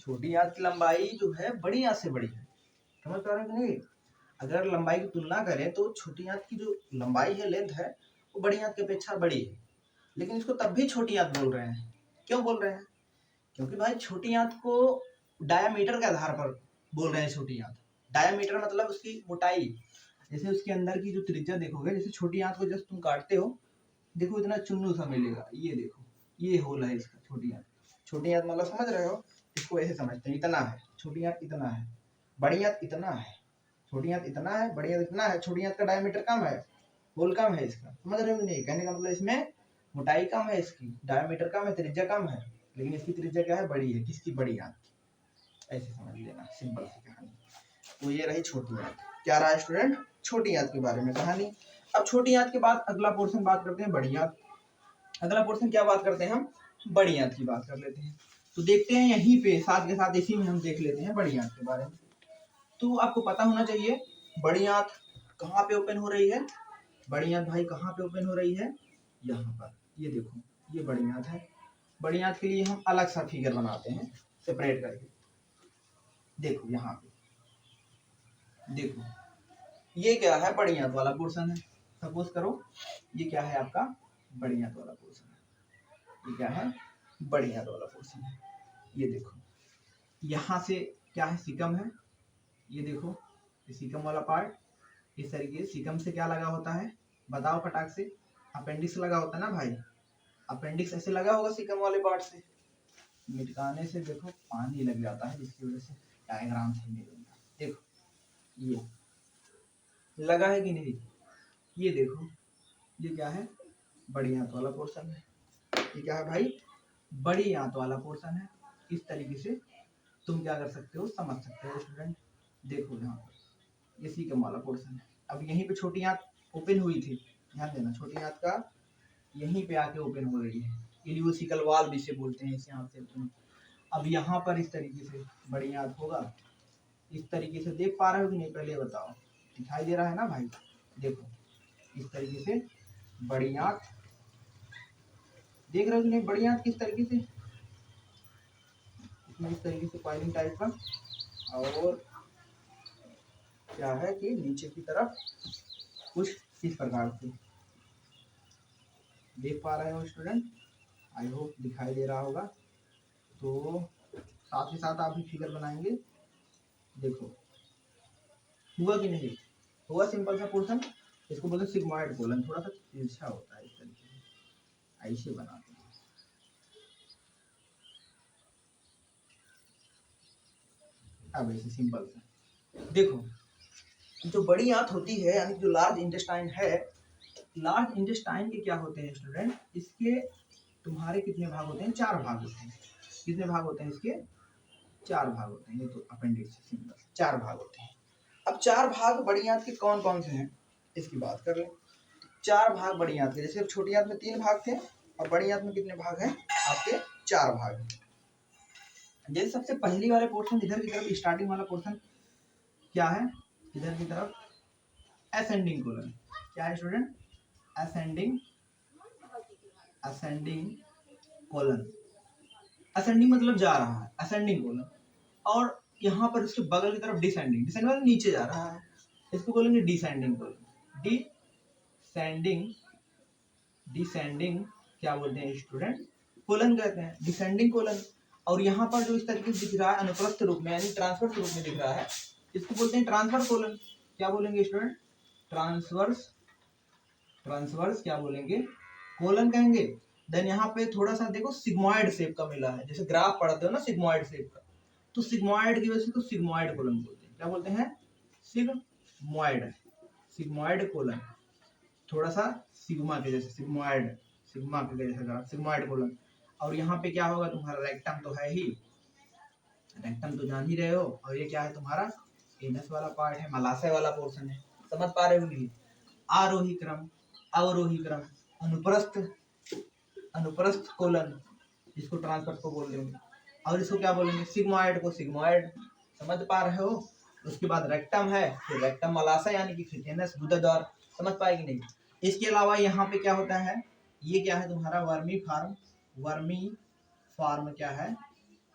छोटी आंत की लंबाई जो है बड़ी आंत से बड़ी है, समझ पा रहे हैं कि नहीं। अगर लंबाई की तुलना करें तो छोटी आंत की जो लंबाई है, लेंथ है, वो बड़ी आंत की अपेक्षा बड़ी है, लेकिन इसको तब भी छोटी आंत बोल रहे हैं। क्यों बोल रहे हैं, क्योंकि भाई छोटी आंत को डायामीटर के आधार पर बोल रहे हैं छोटी आंत। डायामीटर मतलब उसकी मोटाई, जैसे उसके अंदर की जो त्रिज्या देखोगे, जैसे छोटी आंत को जब तुम काटते हो, देखो इतना चुन्नू सा मिलेगा, ये देखो ये होल है इसका, छोटी आंत, छोटी आंत मतलब समझ रहे हो, इसको ऐसे समझते हैं, इतना है छोटी आंत, इतना है बड़ी आंत, इतना है छोटी आंत, इतना है बड़ी आंत, इतना है। छोटी आंत का डायमीटर कम है, होल कम है इसका, समझ रहे हो नहीं। कहने का मतलब इसमें मोटाई कम है, इसकी डायमीटर कम है, त्रिज्या कम है, लेकिन इसकी त्रिज्या क्या है, बड़ी है, किसकी, बड़ी आंत। ऐसे समझ लेना, सिंपल सी कहानी। तो ये रही छोटी आंत। क्या रहा है स्टूडेंट, छोटी आंत के बारे में कहानी। अब छोटी आंत के बाद अगला पोर्शन बात करते हैं बड़ी आंत। अगला पोर्शन क्या बात करते हैं हम, बड़ी आंत की बात कर लेते हैं। तो देखते हैं यहीं पे साथ के साथ इसी में हम देख लेते हैं बड़ी आंत के बारे में। तो आपको पता होना चाहिए बड़ी आंत कहाँ पे ओपन हो रही है। बड़ी आंत भाई कहाँ पे ओपन हो रही है, यहाँ पर। ये देखो ये बड़ी आंत है। बड़ी आंत के लिए हम अलग सा फिगर बनाते हैं सेपरेट करके। देखो यहाँ पे देखो ये क्या है, बड़ी आंत वाला पोर्शन है। सपोज करो ये क्या है आपका, बड़ी आंत वाला पोर्शन है। ये क्या है, बड़ी आंत वाला पोर्शन है। ये देखो यहाँ से क्या है, सिकम है। ये देखो ये सिकम वाला पार्ट। इस तरीके से सिकम से क्या लगा होता है, बताओ फटाक से, अपेंडिक्स लगा होता है ना भाई। अपेंडिक्स ऐसे लगा होगा सिकम वाले पार्ट से। मिटकाने से देखो पानी लग जाता है, जिसकी वजह से डायग्राम सही नहीं बनता। देखो ये लगा है कि नहीं, ये देखो ये क्या है, बड़ी आंत वाला पोर्शन है। ये क्या है भाई, बड़ी आंत वाला पोर्शन है। इस तरीके से तुम क्या कर सकते हो, समझ सकते हो स्टूडेंट। देखो यहाँ पर ये सिकम वाला पोर्शन है। अब यहीं पे छोटी आंत ओपन हुई थी, ध्यान देना, छोटी आंत का यहीं पे आके ओपन हो रही है। इलियोसिकल वाल्व इसे बोलते हैं, इस यहाँ से। अब यहाँ पर इस तरीके से बड़ी आंत होगा। इस तरीके से देख पा रहे हो कि नहीं, पहले बताओ, दिखाई दे रहा है ना भाई। देखो इस तरीके से बड़ी आंत देख रहे हो कि नहीं, बड़ी आंत किस तरीके से, इसमें इस तरीके से पाइलिंग टाइप का, और क्या है कि नीचे की तरफ कुछ इस प्रकार से। देख पा रहे हो स्टूडेंट, आई होप दिखाई दे रहा होगा। तो साथ ही साथ आप भी फिगर बनाएंगे। देखो हुआ कि नहीं, हुआ सिंपल सा पोर्शन। इसको बोलते हैं सिग्मॉइड कोलन। थोड़ा सा तिरछा होता है इस तरीके से, ऐसे बनाते हैं। अब ऐसे सिंपल सा देखो, जो बड़ी आंत होती है यानी जो लार्ज इंटेस्टाइन है, लार्ज इंटेस्टाइन के क्या होते हैं स्टूडेंट, इसके तुम्हारे कितने भाग होते हैं, 4 भाग होते हैं। कितने भाग होते हैं इसके, 4 भाग होते हैं। ये तो अपेंडिक्स है, सिंपल 4 भाग होते हैं। अब 4 भाग बड़ी आंत के कौन कौन से हैं, इसकी बात कर लें। 4 भाग बड़ी आंत के, जैसे छोटी आंत में 3 भाग थे, और बड़ी आंत में कितने भाग हैं आपके, 4 भाग हैं। जैसे सबसे पहली वाले पोर्शन इधर की तरफ, स्टार्टिंग वाला पोर्शन क्या है, इधर की तरफ असेंडिंग कोलन। क्या है स्टूडेंट, असेंडिंग कोलन। असेंडिंग मतलब जा रहा है, असेंडिंग कोलन। और यहाँ पर इसके बगल की तरफ डिसेंडिंग, डिसेंडिंग मतलब नीचे जा रहा है, इसको बोलेंगे डिसेंडिंग कोलन। डिसेंडिंग क्या बोलते हैं स्टूडेंट, कोलन कहते हैं, डिसेंडिंग कोलन। और यहाँ पर जो इस तरीके से दिख रहा है अनुप्रस्थ रूप में यानी ट्रांसवर्स रूप में दिख रहा है, इसको बोलते हैं ट्रांसवर्स कोलन। क्या बोलेंगे स्टूडेंट, ट्रांसवर्स क्या बोलेंगे, कोलन कहेंगे। देन यहाँ पे थोड़ा सा देखो सिग्मॉइड शेप का मिला है, जैसे ग्राफ पढ़ते हो ना सिग्मॉइड शेप का, तो सिग्मॉइड की वजह से तो सिग्मॉइड कोलन बोलते हैं। क्या बोलते हैं, सिग्मॉइड कोलन। थोड़ा सा सिग्मा के जैसे, सिग्मा के जैसे सिग्मॉइड कोलन। और यहाँ पे क्या होगा तुम्हारा, रेक्टम तो है ही, रेक्टम तो जान ही रहे हो। और ये क्या है तुम्हारा, एनस वाला पार्ट है, मलाशय वाला पोर्शन है। समझ पा रहे हो नहीं, आरोही क्रम, अवरोही क्रम, अनुप्रस्थ कोलन, इसको ट्रांसवर्स को बोल देंगे। और इसको क्या बोलेंगे, सिग्मॉइड को सिग्मॉइड। समझ पा रहे हो। उसके बाद रेक्टम है, फिर रेक्टम मलाशय यानी कि फिर एनस गुदाद्वार। समझ पाएगी नहीं। इसके अलावा यहाँ पे क्या होता है, ये क्या है तुम्हारा, वर्मी फार्म क्या है,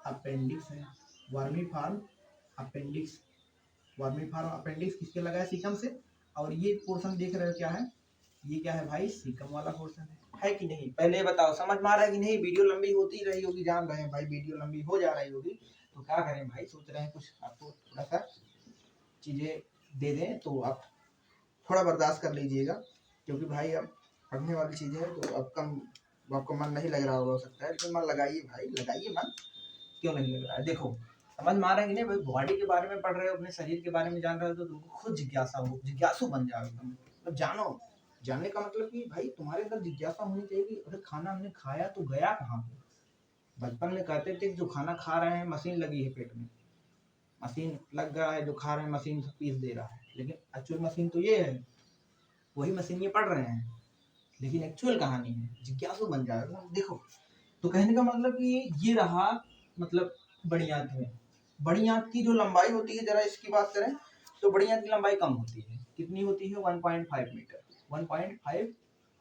अपेंडिक्स है। वर्मी फार्म अपेंडिक्स किसके लगा है, सीकम से। और ये पोर्शन देख रहे हो क्या है, ये क्या है भाई, सीकम वाला पोर्शन है कि नहीं, पहले बताओ, समझ में आ रहा है कि नहीं। वीडियो लंबी होती रही होगी, जान रहे हैं भाई वीडियो लंबी हो जा रही होगी, तो क्या करें भाई, सोच रहे हैं कुछ आपको थोड़ा सा चीजें दे दें, तो आप थोड़ा बर्दाश्त कर लीजिएगा, क्योंकि भाई अब पढ़ने वाली चीजें है, तो अब आपको मन नहीं लग रहा हो सकता है, लेकिन मन लगाइए भाई, लगाइए मन, क्यों नहीं लग रहा है। देखो समझ में आ रहा है कि नहीं भाई, बॉडी के बारे में पढ़ रहे हो, अपने शरीर के बारे में जान रहे हो, तो तुमको खुद जिज्ञासु बन जाओ एकदम। मतलब जानो, जानने का मतलब कि भाई तुम्हारे अंदर जिज्ञासा होनी चाहिए कि अरे खाना हमने खाया तो गया कहाँ पे। बचपन में कहते थे जो खाना खा रहे हैं मशीन लगी है पेट में, मशीन लग रहा है, जो खा रहे हैं मशीन से पीस दे रहा है, लेकिन एक्चुअल मशीन तो ये है, वही मशीन ये पढ़ रहे हैं, लेकिन एक्चुअल कहानी है, जिज्ञासु बन जाएगा देखो। तो कहने का मतलब कि ये रहा मतलब बड़ी आंत में। बड़ी आंत की जो लंबाई होती है, जरा इसकी बात करें तो बड़ी आंत की लंबाई कम होती है। कितनी होती है? 1.5 मीटर, 1.5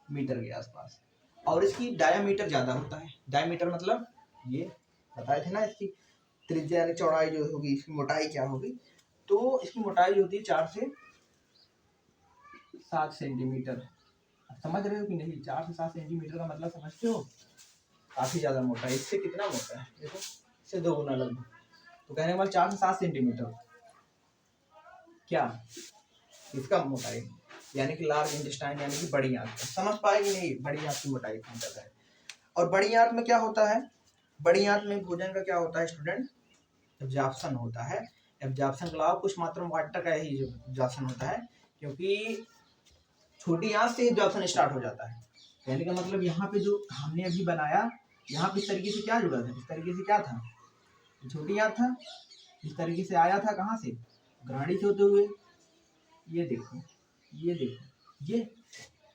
मीटर के आसपास। और इसकी डायामीटर ज्यादा होता है। डायामीटर मतलब ये बताए थे ना, इसकी त्रिज्या यानी चौड़ाई जो होगी, इसकी मोटाई क्या होगी, तो इसकी मोटाई होती है 4 से 7 सेंटीमीटर। समझ रहे हो कि नहीं? 4 से 7 सेंटीमीटर का मतलब समझते हो? काफी ज्यादा मोटा है। इससे कितना मोटा है देखो, इससे 2 गुना लगभग। तो कहने वाला 4 से 7 सेंटीमीटर क्या इसका मोटाई, यानी कि लार्ज इंटेस्टाइन यानी कि बड़ी आंत। समझ पाएगी नहीं बड़ी आंत की मोटाई कितनी ज्यादा है। और बड़ी आंत में क्या होता है? बड़ी आंत में भोजन का क्या होता है स्टूडेंट? एब्जॉर्प्शन होता है। एब्जॉर्प्शन के अलावा कुछ मात्रा में वाटर का ही एब्जॉर्प्शन होता है, क्योंकि छोटी आंत से एब्जॉर्प्शन स्टार्ट हो जाता है। कहने का मतलब यहाँ पे जो हमने अभी बनाया, यहाँ पे इस तरीके से क्या जुड़ा था? इस तरीके से क्या था? छोटी आंत था, इस तरीके से आया था कहाँ से? ग्राड़ी से होते हुए। ये देखो, ये देखो, ये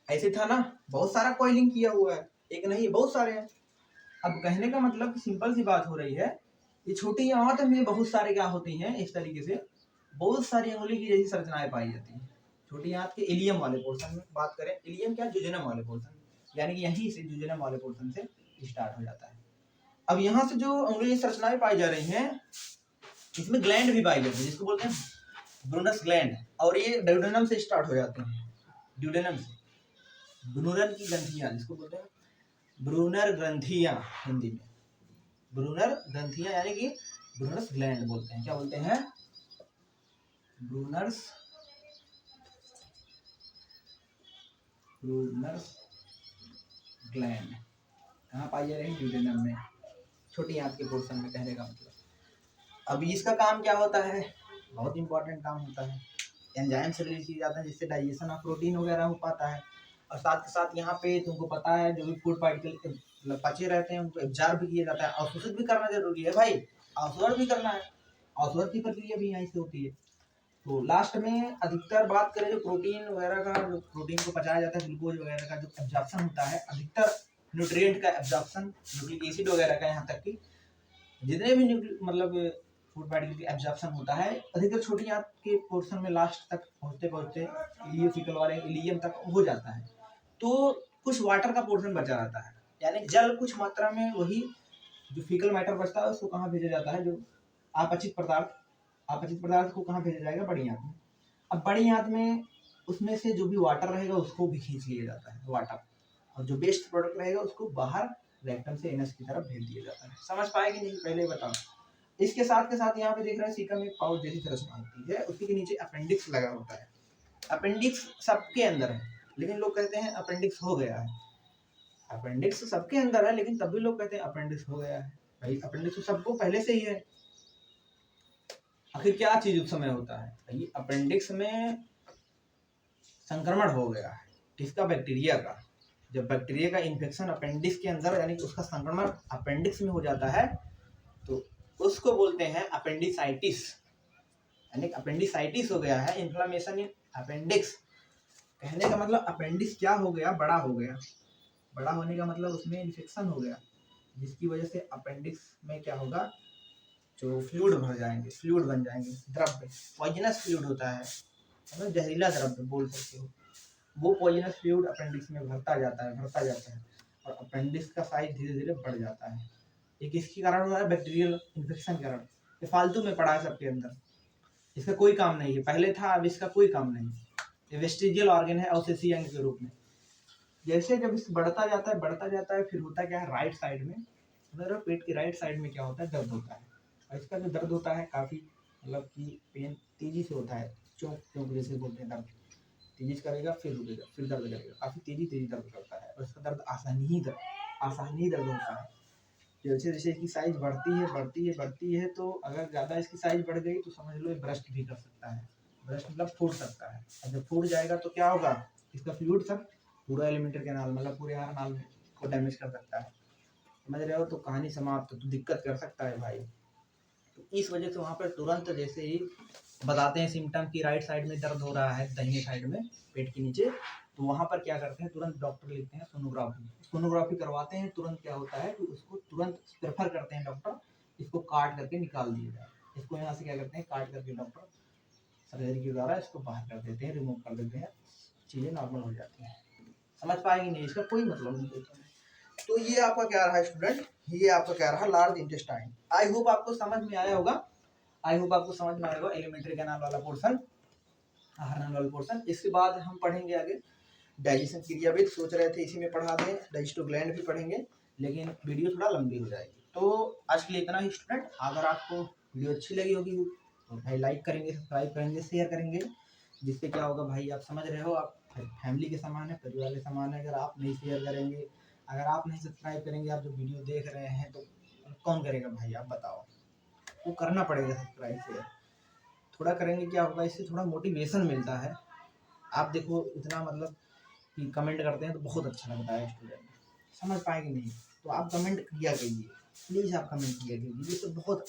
ऐसे था ना, बहुत सारा कॉइलिंग किया हुआ है, एक नहीं बहुत सारे हैं। अब कहने का मतलब सिंपल सी बात हो रही है, ये छोटी आंत में बहुत सारे क्या होती हैं, इस तरीके से बहुत सारी अंगुली की जैसी संरचनाएं पाई जाती हैं। छोटी आंत के इलियम वाले पोर्शन में बात करें, इलियम क्या? जुजेनम वाले पोर्शन, यानी कि यहीं से जुजेनम वाले पोर्शन से स्टार्ट हो जाता है। अब यहाँ से जो अंगुली संरचनाएं पाई जा रही हैं, इसमें ग्लैंड भी पाई जाती है, जिसको बोलते हैं ब्रूनस ग्लैंड, और ये ड्यूडेनम से स्टार्ट हो जाते हैं। ड्यूडेनम से ब्रूनर की ग्रंथियां, जिसको बोलते हैं ब्रूनर ग्रंथियां हिंदी में, ब्रूनर ग्रंथियां यानी कि ब्रूनस ग्लैंड बोलते हैं। क्या बोलते हैं? ब्रूनर्स ग्लैंड कहाँ पाई जा रही है? ड्यूडेनम में, छोटी आंत के पोर्शन में, कहने का मतलब। अब इसका काम क्या होता है? बहुत इंपॉर्टेंट काम होता है। एंजाइम से रिलीज किया जाता है, जिससे डाइजेशन ऑफ प्रोटीन वगैरह हो पाता है। और साथ के साथ यहाँ पे तुमको पता है, जो भी फूड पार्टिकल मतलब बचे रहते हैं उनको एब्जॉर्ब भी किया जाता है। अवशोषित भी करना जरूरी है भाई, अवशोषण भी करना है, अवशोषण की प्रक्रिया भी यहीं से होती है। तो लास्ट में अधिकतर बात करें जो प्रोटीन वगैरह का, जो प्रोटीन को पचाया जाता है, ग्लूकोज वगैरह का जो एब्जॉर्प्शन होता है, अधिकतर न्यूट्रिएंट का एब्जॉर्प्शन, न्यूक्लिक एसिड वगैरह का, यहाँ तक कि जितने भी मतलब फूड पार्टिकल की एब्जॉर्प्शन होता है, अधिकतर छोटी आंत के पोर्शन में लास्ट तक पहुंचते पहुंचते इलियोफिकल वाले इलियम तक हो जाता है। तो कुछ वाटर का पोर्शन बचा रहता है, यानी जल कुछ मात्रा में, वही जो फीकल मैटर बचता है उसको कहाँ भेजा जाता है? जो अपचित पदार्थ, अपचित पदार्थ को कहाँ भेजा जाएगा? बड़ी आंत में। अब बड़ी आंत में उसमें से जो भी वाटर रहेगा उसको भी खींच लिया जाता है, वाटर, और जो वेस्ट प्रोडक्ट रहेगा उसको बाहर रेक्टम से एनस की तरफ भेज दिया जाता है। समझ पाएगी नहीं? पहले बताओ। इसके साथ के साथ यहाँ पे देख रहे हैं सीकम एक पाउच जैसी संरचना होती है, उसी के नीचे अपेंडिक्स लगा होता है। अपेंडिक्स सबके अंदर है, लेकिन लोग कहते हैं अपेंडिक्स हो गया है। अपेंडिक्स सबके अंदर है, लेकिन तभी लोग कहते हैं अपेंडिक्स हो गया है। भाई अपेंडिक्स तो सबको पहले से ही है। आखिर क्या चीज उस समय होता है? भाई अपेंडिक्स में संक्रमण हो गया है, किसका? बैक्टीरिया का। जब बैक्टीरिया का इन्फेक्शन अपेंडिक्स के अंदर, यानी कि उसका संक्रमण अपेंडिक्स में हो जाता है, तो उसको बोलते हैं अपेंडिसाइटिस। यानी अपेंडिसाइटिस हो गया है, इन्फ्लामेशन इन अपेंडिक्स। कहने का मतलब अपेंडिक्स क्या हो गया? बड़ा हो गया। बड़ा होने का मतलब उसमें इन्फेक्शन हो गया, जिसकी वजह से अपेंडिक्स में क्या होगा? जो फ्लूइड भर जाएंगे, फ्लूइड बन जाएंगे, द्रव्य, पॉइजनस फ्लूइड होता है, मतलब जहरीला द्रव्य बोल सकते हो। वो पॉइजनस फ्लूइड अपेंडिक्स में भरता जाता है, भरता जाता है, और अपेंडिक्स का साइज धीरे धीरे बढ़ जाता है। ये किसके कारण हो रहा है? बैक्टीरियल इन्फेक्शन के कारण। ये फालतू में पड़ा है सबके अंदर, इसका कोई काम नहीं है। पहले था, अब इसका कोई काम नहीं। ये वेस्टिजियल ऑर्गन है अवशेषीय अंग के रूप में। जैसे जब इस बढ़ता जाता है, बढ़ता जाता है, फिर होता क्या है? राइट साइड में, मतलब पेट की राइट साइड में क्या होता है? दर्द होता है। और इसका जो दर्द होता है काफी मतलब कि पेन तेजी से होता है, चौंक चौंक जैसे बोलते हैं, दर्द तेजी से करेगा, फिर रुकेगा, फिर दर्द करेगा, काफी तेजी दर्द करता है। और इसका दर्द आसानी दर्द होता है। जैसे जैसे इसकी साइज बढ़ती है, बढ़ती है, बढ़ती है, तो अगर ज़्यादा इसकी साइज बढ़ गई तो समझ लो ये ब्रस्ट भी कर सकता है। ब्रस्ट मतलब फूट सकता है। और जब फूट जाएगा तो क्या होगा? इसका फ्लूइड सब पूरा एलिमेंटर कैनाल, मतलब पूरे आहार नाल को डैमेज कर सकता है। समझ रहे हो? तो कहानी समाप्त। तो दिक्कत कर सकता है भाई। तो इस वजह से वहाँ पर तुरंत जैसे ही बताते हैं सिम्टम की राइट साइड में दर्द हो रहा है, दाहिने साइड में पेट के नीचे, तो वहाँ पर क्या करते हैं, तुरंत डॉक्टर लिखते हैं सोनोग्राफी। सोनोग्राफी करवाते हैं, तुरंत क्या होता है कि उसको तुरंत प्रेफर करते हैं डॉक्टर, इसको काट करके निकाल दिया जाए। इसको यहाँ से क्या करते हैं, काट करके डॉक्टर सर्जरी के द्वारा इसको बाहर कर देते हैं, रिमूव कर देते हैं, चीज़ें नॉर्मल हो जाती हैं। समझ पाएंगे नहीं, इसका कोई मतलब नहीं देता है। तो ये आपका क्या रहा स्टूडेंट, ये आपका क्या रहा लार्ज इंटेस्टाइन। आई होप आपको समझ में आया होगा, आई होप आपको समझ में आया होगा एलिमेंट्री कैनाल वाला पोर्शन, आहार नाल वाला पोर्शन। इसके बाद हम पढ़ेंगे आगे डाइजेशन क्रियाविद, सोच रहे थे इसी में पढ़ा दें, डाइजेस्टिव ग्लैंड भी पढ़ेंगे, लेकिन वीडियो थोड़ा लंबी हो जाएगी। तो आज के लिए इतना ही स्टूडेंट। अगर आपको वीडियो अच्छी लगी होगी तो भाई लाइक करेंगे, सब्सक्राइब करेंगे, शेयर करेंगे, जिससे क्या होगा भाई, आप समझ रहे हो, आप फैमिली के समान है, परिवार के समान है। अगर आप नहीं शेयर करेंगे, अगर आप नहीं सब्सक्राइब करेंगे, आप जो वीडियो देख रहे हैं तो कौन करेगा भाई, आप बताओ। वो करना पड़ेगा सब्सक्राइब शेयर, थोड़ा करेंगे क्या होगा, इससे थोड़ा मोटिवेशन मिलता है। आप देखो इतना मतलब कि कमेंट करते हैं तो बहुत अच्छा लगता है स्टूडेंट, समझ पाएंगे नहीं तो आप कमेंट किया कीजिए, प्लीज़ आप कमेंट किया कीजिए, ये तो बहुत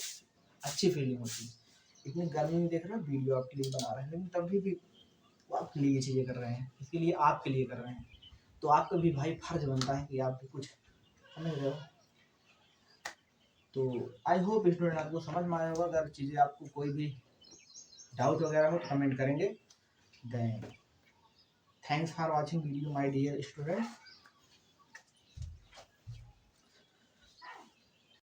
अच्छी फीलिंग होती है। इतनी गर्मी में देख रहे हैं वीडियो आपके लिए बना रहे हैं, लेकिन तभी भी वो आपके लिए ये चीज़ें कर रहे हैं, इसके लिए आपके लिए कर रहे हैं, तो आपका भी भाई फर्ज बनता है कि आप भी कुछ समझ रहे हो। तो आई होप स्टूडेंट आपको समझ में आया होगा। अगर चीज़ें आपको कोई भी डाउट वगैरह हो तो कमेंट करेंगे। Then thanks for watching video my dear student.